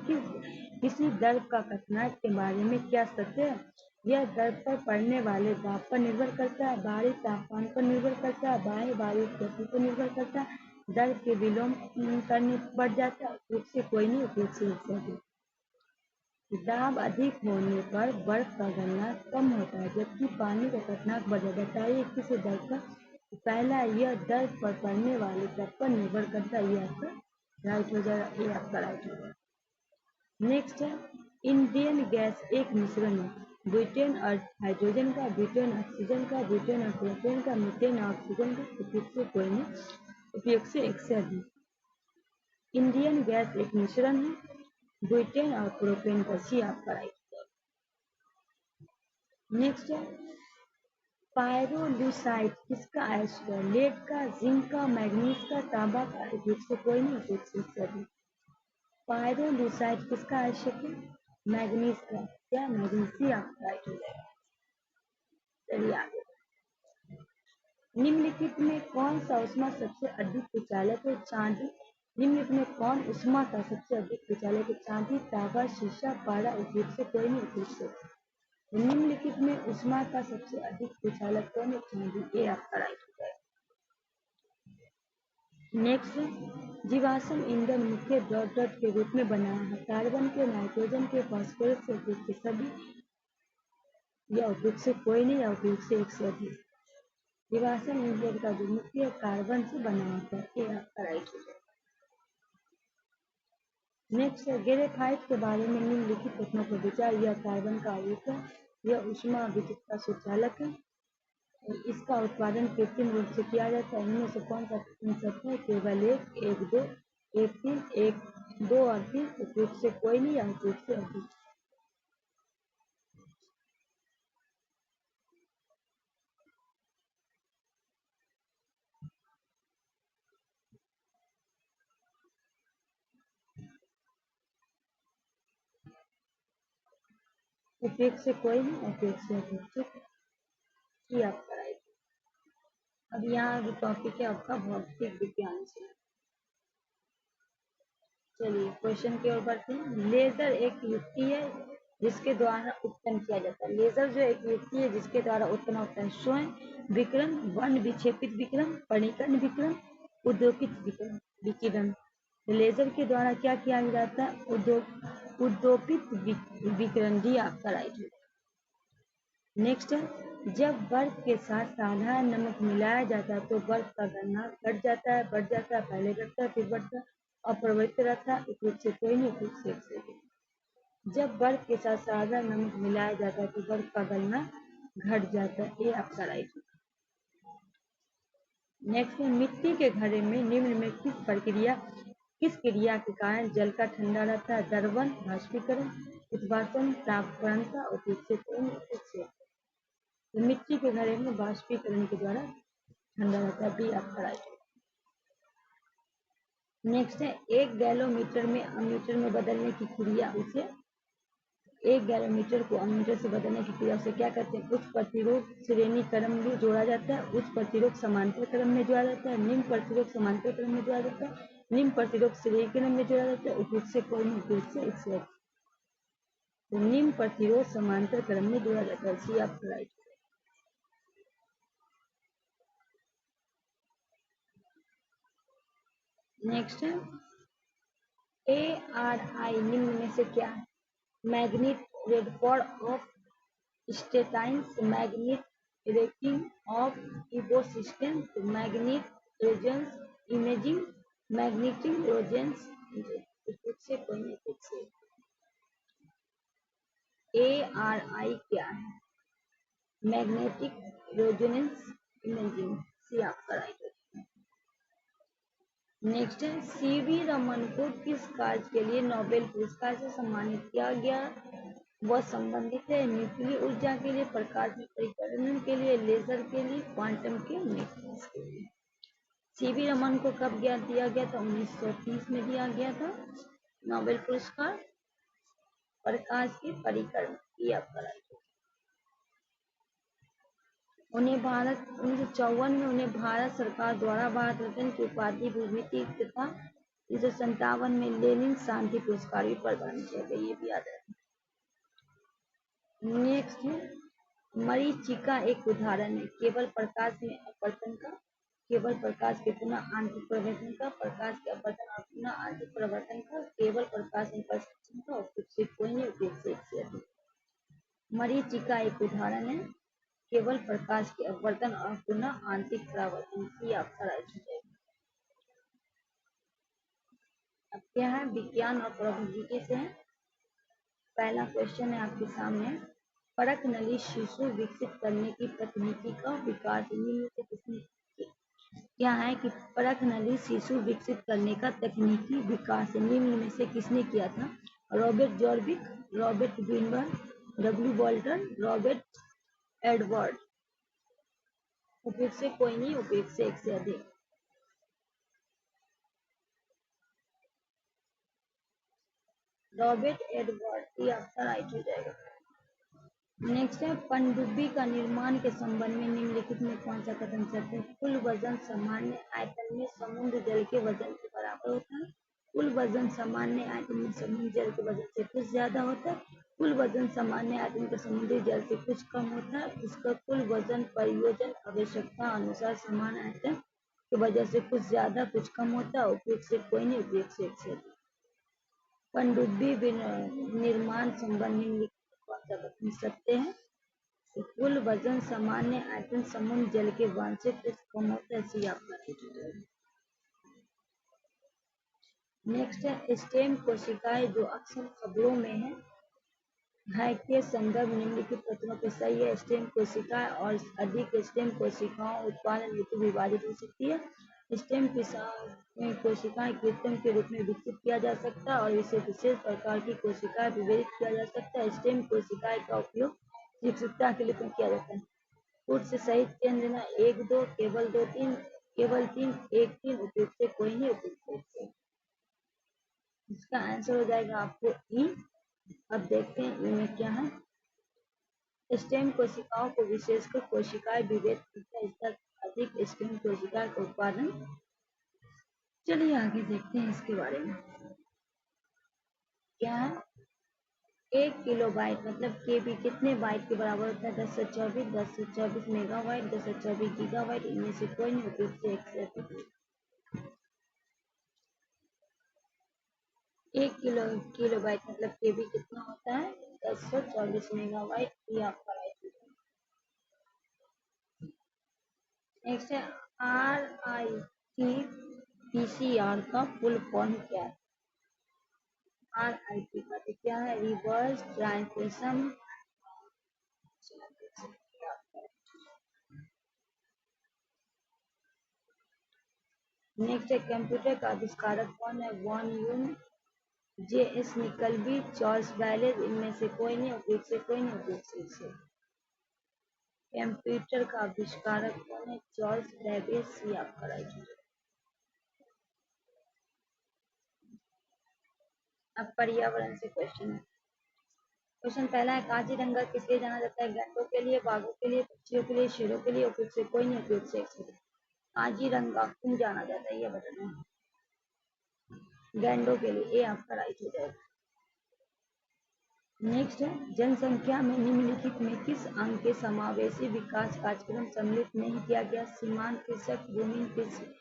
किसी द्रव का कठिनांक के बारे में क्या सत्य है? यह द्रव पर पड़ने वाले दाब पर निर्भर करता है, बाहरी तापमान पर निर्भर करता है, बाह्य वायु गति पर निर्भर करता है, द्रव के विलोम करने बढ़ जाता है। उपयोग से कोई नहीं, उपयोग से एक से। दाब अधिक होने पर बर्फ का गलना कम होता है जबकि पानी का कठिनांक बढ़ जाता है। बताइए किसी द्रव का? पहला यह द्रव पर पड़ने वाले द्रव पर निर्भर करता है। ये आपका राइट हो जाएगा। ये आपका राइट हो जाएगा। नेक्स्ट है इंडियन गैस एक मिश्रण है ब्यूटेन और हाइड्रोजन का, ब्यूटेन ऑक्सीजन का, ब्यूटेन और प्रोपेन का, मीथेन ऑक्सीजन का। उपयोग से कोई नहीं, उपयोग से एक से अधिक। इंडियन गैस एक मिश्रण है ब्यूटेन और प्रोपेन का। सी आपका राइट। नेक्स्ट है पायरोलुसाइड किसका एसिड है? लेड का, जिंक का, मैग्नीज का, तांबा का। उपयोग से कोई नहीं, उपयोग से सभी। पायरोलुसाइड किसका एसिड है? मैग्नीज का। क्या? मैग्नीज। सी आपका राइट हो जाएगा। चलिए आगे। निम्नलिखित में कौन सा ऊष्मा सबसे अधिक कुचालक है? चांदी। निम्नलिखित में कौन ऊष्मा का सबसे अधिक कुचालक है? चांदी, तांबा, शीशा, पारा। उपयोग से कोई नहीं, उपयोग से। निम्नलिखित में ऊष्मा का सबसे अधिक कुचालक कौन है? चांदी। ये आपका राइट हो जाएगा। नेक्स्ट जीवाश्म ईंधन मुख्य डॉट डॉट के रूप में बना है कार्बन के, नाइट्रोजन के, फास्फोरस के। उपयोग के सभी या उपयोग से कोई नहीं, या उपयोग से एक से अधिक। जीवाश्म ईंधन का जो मुख्य कार्बन से बना होता है। ये आपका राइट हो जाएगा। नेक्स्ट है ग्रेफाइट के बारे में निम्नलिखित कथनों पर विचार। यह कार्बन का अणु है, यह ऊष्मा विद्युत का सुचालक है, इसका उत्पादन कृत्रिम रूप से किया जाता है। इनमें से कौन सा सत्य है? केवल एक, एक दो, एक तीन, एक दो और तीन। उपयोग से कोई नहीं, या उपयोग से अधिक। उपयोग से कोई नहीं, उपयोग से अधिक। ठीक है, आपका राइट। अब यहाँ जो टॉपिक है आपका भौतिक विज्ञान से। चलिए क्वेश्चन की ओर बढ़ते हैं। लेजर एक युक्ति है जिसके द्वारा उत्पन्न किया जाता है। लेजर जो एक युक्ति है जिसके द्वारा उत्पन्न होता है। स्वयं विकिरण, वर्ण विक्षेपित विकिरण, परिकर्ण विकिरण, उद्योगिक विकिरण विकिरण। लेजर के द्वारा क्या किया जाता है? उद्योगिक विकिरण। डी आपका राइट है। नेक्स्ट है जब बर्फ के साथ साधारण नमक मिलाया जाता है तो बर्फ का घनत्व घट जाता है, बढ़ जाता है, पहले घटता है फिर बढ़ता है, अपरिवर्तित रहता है। उपयोग से कोई नहीं, उपयोग से एक से। जब बर्फ के साथ साधारण नमक मिलाया जाता है तो बर्फ का घनत्व घट जाता है। ये आपका राइट है। नेक्स्ट है मिट्टी के घड़े में निम्न में किस क्रिया के कारण जल का ठंडा रहता है? द्रवण, बाष्पीकरण, उत्पादन, तापक्रमता। उपयोग से कोई नहीं, उपयोग से। तो मिट्टी के घड़े में बाष्पीकरण के द्वारा ठंडा रहता है। बी आपका राइट है। नेक्स्ट है एक गैलोमीटर में अमीटर में बदलने की क्रिया उसे एक गैलोमीटर को अमीटर से बदलने की क्रिया उसे क्या कहते हैं? उच्च प्रतिरोध श्रेणी क्रम में जोड़ा जाता है, उच्च प्रतिरोध समांतर क्रम में जोड़ा जाता है, निम्न प्रतिरोध समांतर क्रम में जोड़ा जाता है, निम्न प्रतिरोध श्रेणी क्रम में जोड़ा जाता है। उपयोग से कोई नहीं, उपयोग से एक से। तो निम्न प्रतिरोध समांतर क्रम में जोड़ा जाता है। सी आपका राइट। नेक्स्ट है ARI निम्न में से क्या है? Magnet Redford of statins, magnet tracking of ecosystems, magnet resonance imaging, magnetic resonance से कोई नहीं से ARI क्या है? मैग्नेटिक रेजोनेंस इमेजिंग, सी आपका राइट है। नेक्स्ट है सीवी रमन को किस कार्य के लिए नोबेल पुरस्कार से सम्मानित किया गया? वह संबंधित है न्यूक्लियर ऊर्जा के लिए, प्रकाश में परिकलन के लिए, लेजर के लिए, क्वांटम के मैकेनिक्स के लिए। सीवी रमन को कब दिया गया था? 1930 में दिया गया था नोबेल पुरस्कार प्रकाश के परिकलन की आपका राइट। उन्हें भारत 1954 में उन्हें भारत सरकार द्वारा भारत रत्न की उपाधि भी थी तथा 1957 में लेनिन शांति पुरस्कार भी प्रदान किया गया, ये भी याद है। नेक्स्ट है मरीचिका एक उदाहरण है केवल प्रकाश में अपवर्तन का, केवल प्रकाश के पुनः आंतरिक परिवर्तन का, प्रकाश के अपवर्तन और पुनः आंतरिक परिवर्तन का, केवल प्रकाश में परिवर्तन का, उपयोग से कोई नहीं, उपयोग से एक से अधिक। मरीचिका एक उदाहरण है केवल प्रकाश के अपवर्तन और पुनः आंतरिक परावर्तन की आपका राइट हो जाएगी। अब क्या है विज्ञान और प्रौद्योगिकी से है। पहला क्वेश्चन है आपके सामने, परख नली शिशु विकसित करने की तकनीकी का विकास निम्न से किसने क्या है कि परख नली शिशु विकसित करने का तकनीकी विकास निम्न में से किसने किया था? Robert Jarvik, Robert Greenberg, W Bolter, Robert Edward. उपयोग से कोई नहीं, उपयोग से एक से अधिक। रॉबर्ट एडवर्ड, ये आपका राइट हो जाएगा। नेक्स्ट है पनडुब्बी का निर्माण के संबंध में निम्नलिखित में कौन सा कथन सत्य है? कुल वजन सामान्य आयतन में समुद्र जल के वजन के बराबर होता है। कुल वजन सामान्य आयतन में समुद्री जल के वजन से कुछ ज्यादा होता है। कुल वजन सामान्य आयतन के समुद्री जल से कुछ कम होता है। उसका कुल वजन प्रयोजन आवश्यकता अनुसार समान आयतन की वजह से कुछ ज्यादा कुछ कम होता है। उपयोग से कोई नहीं, उपयोग से एक से अधिक। पनडुब्बी निर्माण संबंधी निम्नलिखित कौन सा कथन सत्य है? कुल वजन सामान्य आयतन समुद्र जल के वजन से कुछ कम होता है, सी आपका राइट हो जाएगा। नेक्स्ट है स्टेम कोशिकाएं जो अक्सर खबरों में है के संदर्भ निम्नलिखित कथनों पे सही है। स्टेम कोशिकाएं और अधिक स्टेम कोशिकाओं उत्पादन हेतु विभाजित हो सकती है। स्टेम कोशिकाएं कृत्रिम के रूप में विकसित किया जा सकता है और इसे विशेष प्रकार की कोशिकाएं विभेदित किया जा सकता है। स्टेम कोशिकाएं का उपयोग चिकित्सा के लिए किया जाता है। फूट से सही चयन देना 1 2, केवल 2 3, केवल 3 1 3, उपयोग से कोई नहीं, उपयोग से। इसका आंसर हो जाएगा आपको ई। अब देखते हैं इनमें क्या है। स्टेम कोशिकाओं को विशेषकर कोशिकाएं विभेद करता है, अधिक स्टेम कोशिका का उत्पादन। चलिए आगे देखते हैं इसके बारे में क्या है। 1 किलोबाइट मतलब केबी कितने बाइट के बराबर होता है? 1024, 1024 मेगाबाइट, 1024 गीगाबाइट। इनमें से कोई नहीं, उपयोग से एक से अधिक। 1 किलोबाइट मतलब केबी कितना होता है? 1024 मेगाबाइट। ये आपका राइट है। नेक्स्ट है RIT-PCR का फुल फॉर्म क्या है? RIT का तो क्या है? Reverse translation. नेक्स्ट है कंप्यूटर का आविष्कारक कौन है? वॉन यून, JS निकलबी, चार्ल्स बैलेज। इनमें से कोई नहीं, उपयोग से कोई नहीं, उपयोग से। कंप्यूटर का आविष्कारक कौन है? चार्ल्स बैबेज, सी आपका राइट है। अब पर्यावरण से क्वेश्चन है। क्वेश्चन पहला है काजीरंगा किस लिए जाना जाता है? गैंडों के लिए, बाघों के लिए, पक्षियों के लिए, शेरों के लिए। उपयोग से कोई नहीं, उपयोग से काजीरंगा क्यों जाना जाता है ये बताना। गैंडों के लिए, ये आपका राइट हो जाएगा। नेक्स्ट है जनसंख्या में निम्नलिखित में किस अंग के समावेशी विकास कार्यक्रम सम्मिलित नहीं किया गया? सीमांत कृषक, भूमिहीन कृषि,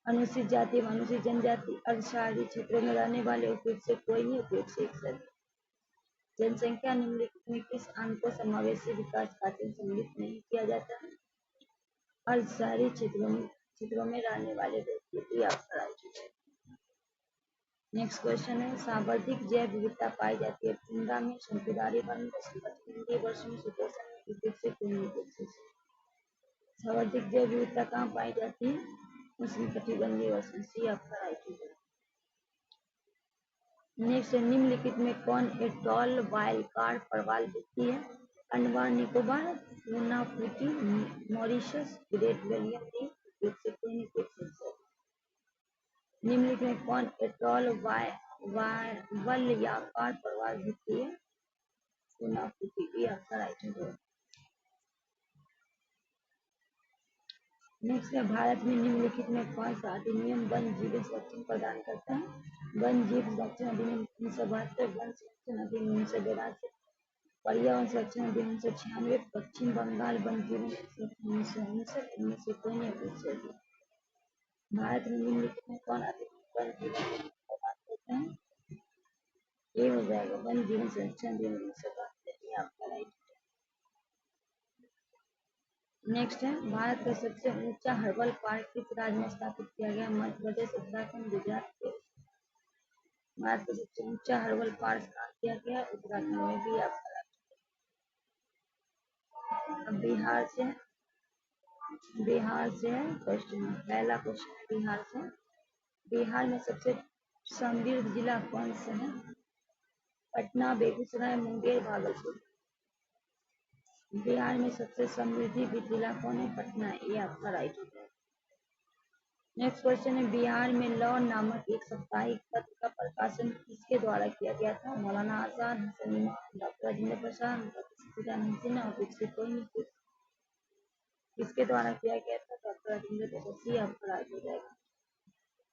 अनुसूचित जाति, अनुसूचित जनजाति, अर्ध शहरी क्षेत्रों में रहने वाले। उपयोग से कोई नहीं, उपयोग से एक। जनसंख्या निम्नलिखित में किस अंग को समावेशी विकास खातिर सम्मिलित नहीं किया जाता है? और शहरी क्षेत्रों में रहने वाले व्यक्ति की अवसर। नेक्स्ट क्वेश्चन है, सर्वाधिक जैव विविधता पाई जाती है टुंड्रा में, शंकुधारी वन में, उष्णकटिबंधीय वर्षों में, शीतोष्ण में, विपरीत से पूर्वी से। सर्वाधिक जैव विविधता कहाँ पाई जाती है? उष्णकटिबंधीय वर्षों से। आपका राइट है। नेक्स्ट, निम्नलिखित में कौन एटॉल वाइल्ड कार्ड प्रवाल व्यक्ति है? Andaman Nicobar, Funafuti, Mauritius, Great Barrier Reef, निम्नलिखित में कौन एटॉल वलयाकार प्रवाल व्यक्ति है? पूर्णाफिटी की आपका राइट है। नेक्स्ट है, भारत में निम्नलिखित में कौन सा अधिनियम वन जीव संरक्षण प्रदान करता है? वन जीव संरक्षण अधिनियम 1972, वन संरक्षण अधिनियम 1982, पर्यावरण संरक्षण अधिनियम 1996, पश्चिम बंगाल वन जीवन संरक्षण 1969, इनमें से कोई नहीं पूछ सकता। भारत में निम्नलिखित में कौन अधिनियम वन जीवन प्रदान करता है? ये हो जाएगा वन जीवन संरक्षण अधिनियम 1972। आपका राइट। नेक्स्ट है, भारत का सबसे ऊंचा हर्बल पार्क किस राज्य में स्थापित किया गया? मध्य प्रदेश, उत्तराखंड, गुजरात। भारत का सबसे ऊंचा हर्बल पार्क कहाँ किया गया? उत्तराखंड में भी। आपका बिहार से है क्वेश्चन, पहला क्वेश्चन है बिहार से। बिहार में सबसे समृद्ध जिला कौन सा है? पटना, बेगूसराय, मुंगेर, भागलपुर। बिहार में सबसे समृद्धि जिला कौन है? पटना। ये आपका राइट है। नेक्स्ट क्वेश्चन है, बिहार में लौ नामक एक साप्ताहिक पत्र का प्रकाशन किसके द्वारा किया गया था? मौलाना आजाद, हसन इमाम, डॉक्टर राजेंद्र प्रसाद, डॉक्टर सचिदानंद सिन्हा और कोई नहीं। किसके द्वारा किया गया था? डॉक्टर राजेंद्र प्रसाद। आपका राइट हो जाएगा।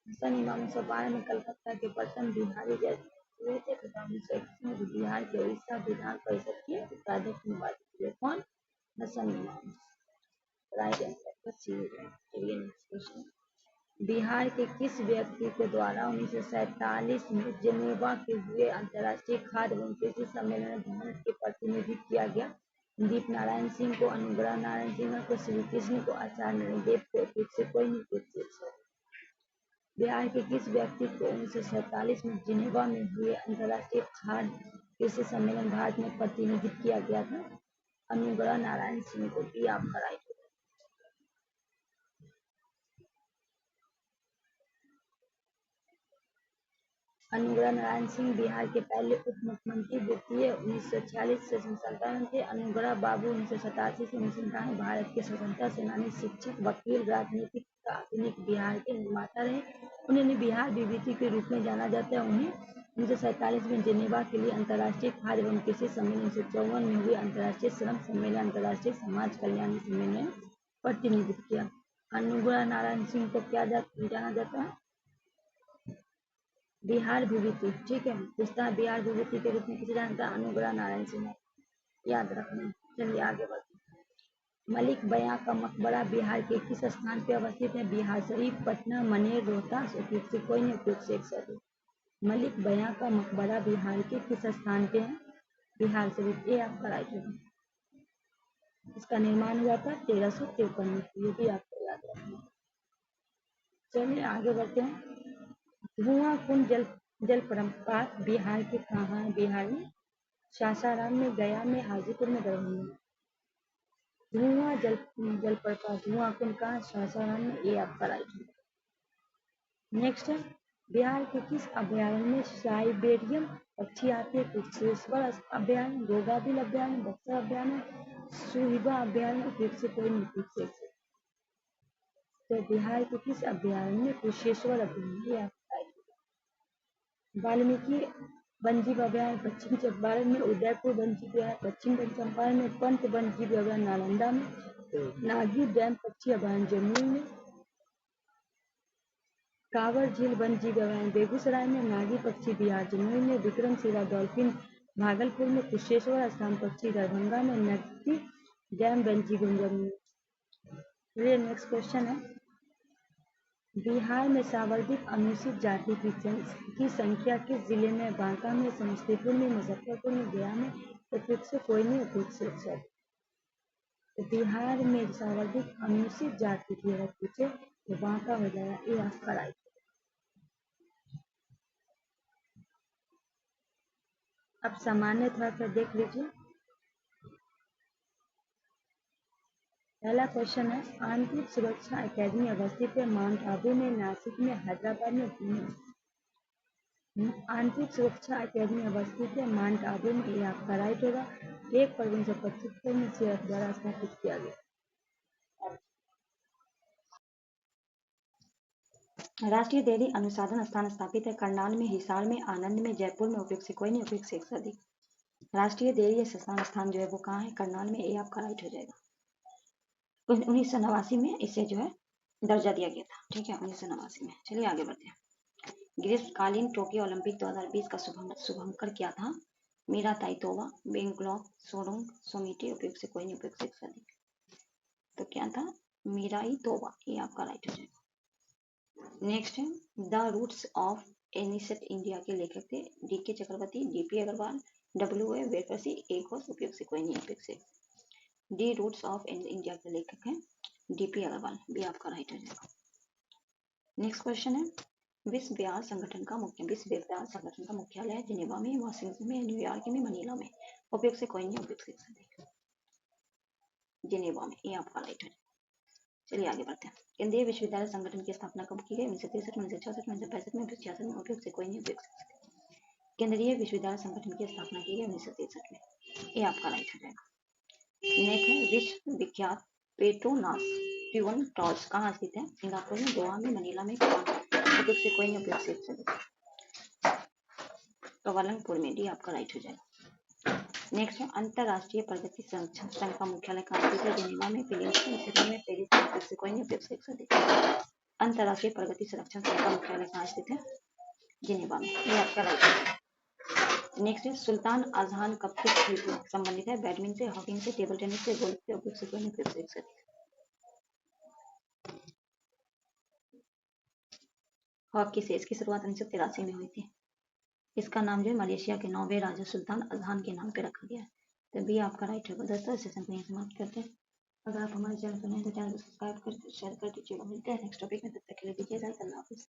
हसन इमाम 1912 में कलकत्ता के प्रथम बिहारी जज हुए थे तथा 1921 में बिहार के उड़ीसा विधान परिषद के उपाध्यक्ष निर्वाचित हुए। कौन? हसन इमाम। राइट आंसर सी हो जाएगा। बिहार के किस व्यक्ति के द्वारा 1947 में जेनेवा के हुए अंतर्राष्ट्रीय खाद्य एवं कृषि सम्मेलन में भारत के प्रतिनिधित्व किया गया? दीप नारायण सिंह को, अनुग्रह नारायण सिंह को, श्री कृष्ण को, आचार्य नरेदेव को, फिर से कोई नहीं पूछ। बिहार के किस व्यक्ति को 1947 में जिनेवा में हुए अंतर्राष्ट्रीय खाद्य कृषि सम्मेलन भारत में प्रतिनिधित्व किया गया था? अनुग्रह नारायण सिंह को। भी आपका राइट। अनुग्रह नारायण सिंह बिहार के पहले उप मुख्यमंत्री द्वितीय 1946 से 1957 थे। अनुग्रह बाबू 1987 से 1997 भारत के स्वतंत्रता सेनानी, शिक्षक, वकील, राजनीतिक का आधुनिक बिहार के निर्माता रहे। उन्हें बिहार विभूति के रूप में जाना जाता है। उन्हें 1947 में जेनेवा के लिए अंतर्राष्ट्रीय खाद्य एवं कृषि सम्मेलन 1954 में हुए अंतर्राष्ट्रीय श्रम सम्मेलन, अंतर्राष्ट्रीय समाज कल्याण सम्मेलन में प्रतिनिधित्व किया। अनुग्रह नारायण सिंह को क्या जाना जाता है? बिहार विभूति। ठीक है, पूछता बिहार विभूति के रूप में किसे जानता है? अनुग्रह नारायण सिंह। याद रखना। चलिए आगे बढ़ते। मलिक बयां का मकबरा बिहार के किस स्थान पे अवस्थित है? बिहार शरीफ, पटना, मनेर, रोहतास। उपयुक्त से कोई नहीं, उपयुक्त से 100। मलिक बयां का मकबरा बिहार के किस स्थान पे है? बिहार शरीफ। ये आपका राइट है। इसका निर्माण हुआ था 1353 में। ये भी आपको याद रखना। चलिए आगे बढ़ते हैं। धुआं कुंड जलप्रपात बिहार के कहाँ है? बिहार में सासाराम में, गया में, हाजीपुर में, दरभंगा में। धुआं जलप्रपात धुआं कुंड कहाँ? सासाराम में। ये आपका राइट है। नेक्स्ट है, बिहार के किस अभ्यारण्य में साइबेरियन पक्षी आते हैं? कुशेश्वर अभ्यारण्य, गोगाबिल अभ्यारण्य, बक्सर अभ्यारण्य, सुहिबा अभ्यारण्य। फिर से कोई नहीं पूछ सकते। तो बिहार के किस अभ्यारण्य में कुशेश्वर अभ्यारण्य? वाल्मीकि वन्यजीव अभ्यारण्य पश्चिम चंपारण में, उदयपुर वन्यजीव अभ्यारण्य पश्चिम चंपारण में, पंत वन्यजीव अभ्यारण्य नालंदा में, नागी डैम पक्षी अभ्यारण्य जमुई में, कांवर झील वन्यजीव अभ्यारण्य बेगूसराय में, नागी पक्षी बिहार जमुई में, विक्रमशिला डॉल्फिन भागलपुर में, कुशेश्वर स्थान पक्षी दरभंगा में, नागी डैम वन्यजीव जमुई में। नेक्स्ट क्वेश्चन है, बिहार में सर्वाधिक अनुसूचित जाति की संख्या किस जिले में? बांका में, समस्तीपुर में, मुजफ्फरपुर में, गया में? उपयुक्त से कोई नहीं, उपयुक्त से एक शब्द। तो बिहार में सर्वाधिक अनुसूचित जाति की अगर पूछे तो बांका हो जाएगा, ये आपका राइट। अब सामान्य थोड़ा सा देख लीजिए। पहला क्वेश्चन है, आंतरिक सुरक्षा अकेडमी अवस्थित है माउंट आबू में, नासिक में, हैदराबाद में, पुणे में? आंतरिक सुरक्षा अकेडमी अवस्थित है माउंट आबू में, ये आपका राइट होगा। 1 फरवरी 1975 में सीआरपीएफ द्वारा स्थापित किया गया। राष्ट्रीय डेयरी अनुसंधान संस्थान स्थापित है करनाल में, हिसार में, आनंद में, जयपुर में? उपयुक्त से कोई नहीं, उपयुक्त से एक से अधिक। राष्ट्रीय डेयरी संस्थान जो है वो कहाँ है? करनाल में, ये आपका राइट हो जाएगा। 1989 में इसे जो है दर्जा दिया गया था, ठीक है, 1989 में। चलिए आगे बढ़ते हैं। ग्रीष्मकालीन टोक्यो ओलंपिक 2020 का शुभंकर क्या था? मीरा ताइतोवा, बेंगलॉक, सोरोंग, सोमिटी? उपयुक्त से कोई नहीं, उपयुक्त से एक से अधिक। तो क्या था? मीराई तोबा, ये आपका राइट हो जाएगा। नेक्स्ट है, द रूट्स ऑफ एनिसेट इंडिया के लेखक थे? डी.के. चक्रवर्ती, डी.पी. अग्रवाल, डब्ल्यू.ए. वेरपसी? एक और उपयुक्त से कोई नहीं, उपयुक्त से। डी रूट्स ऑफ इंडिया के लेखक हैं डी.पी. अग्रवाल, भी आपका राइट हो जाएगा। नेक्स्ट क्वेश्चन है, विश्व व्यापार संगठन का मुख्यालय जिनेवा में, वाशिंगटन में, न्यूयॉर्क में, मनीला में? उपयुक्त से कोई नहीं, उपयुक्त से जिनेवा में, ये आपका राइट है। चलिए आगे बढ़ते हैं। केंद्रीय विश्वविद्यालय संगठन की स्थापना कब की गई? 1963, 1964, 1965 में, 1966 में? उपयुक्त से कोई नहीं, उपयुक्त से। केंद्रीय विश्वविद्यालय संगठन की स्थापना की गई 1963 में, ये आपका राइट हो जाएगा। नेक्स्ट है, विश्व विख्यात पेट्रोनास ट्यूबन टॉर्च कहाँ स्थित है? सिंगापुर में, गोवा में, मनीला में, उपयुक्त से कोई नहीं, उपयुक्त से कवालंगपुर में, डी आपका राइट हो जाएगा। नेक्स्ट है, अंतरराष्ट्रीय प्रगति संरक्षण संघ का मुख्यालय कहाँ स्थित है? जेनेवा में, फिलीपींस में, सिडनी में, पेरिस में? उपयुक्त से कोई नहीं, उपयुक्त से एक से अधिक। अंतरराष्ट्रीय प्रगति संरक्षण संघ का मुख्यालय कहाँ स्थित है? जेनेवा में, ये आपका राइट हो जाएगा। नेक्स्ट है, सुल्तान अजहान कप किस खेल से संबंधित है? बैडमिंटन से, हॉकी से, टेबल टेनिस से, गोल्फ से? उपयुक्त से कोई नहीं, उपयुक्त से एक से अधिक। हॉकी से, इसकी शुरुआत 1983 में हुई थी। इसका नाम जो है मलेशिया के 9वें राजा सुल्तान अजहान के नाम पे रखा गया है। तो भी आपका राइट होगा। दोस्तों सेशन को यहीं समाप्त करते हैं। अगर आप हमारे चैनल पर नए तो चैनल को सब्सक्राइब कर शेयर कर दीजिएगा। मिलते हैं नेक्स्ट टॉपिक में, तब तक के लिए दीजिए इजाजत। अल्लाह हाफिज़।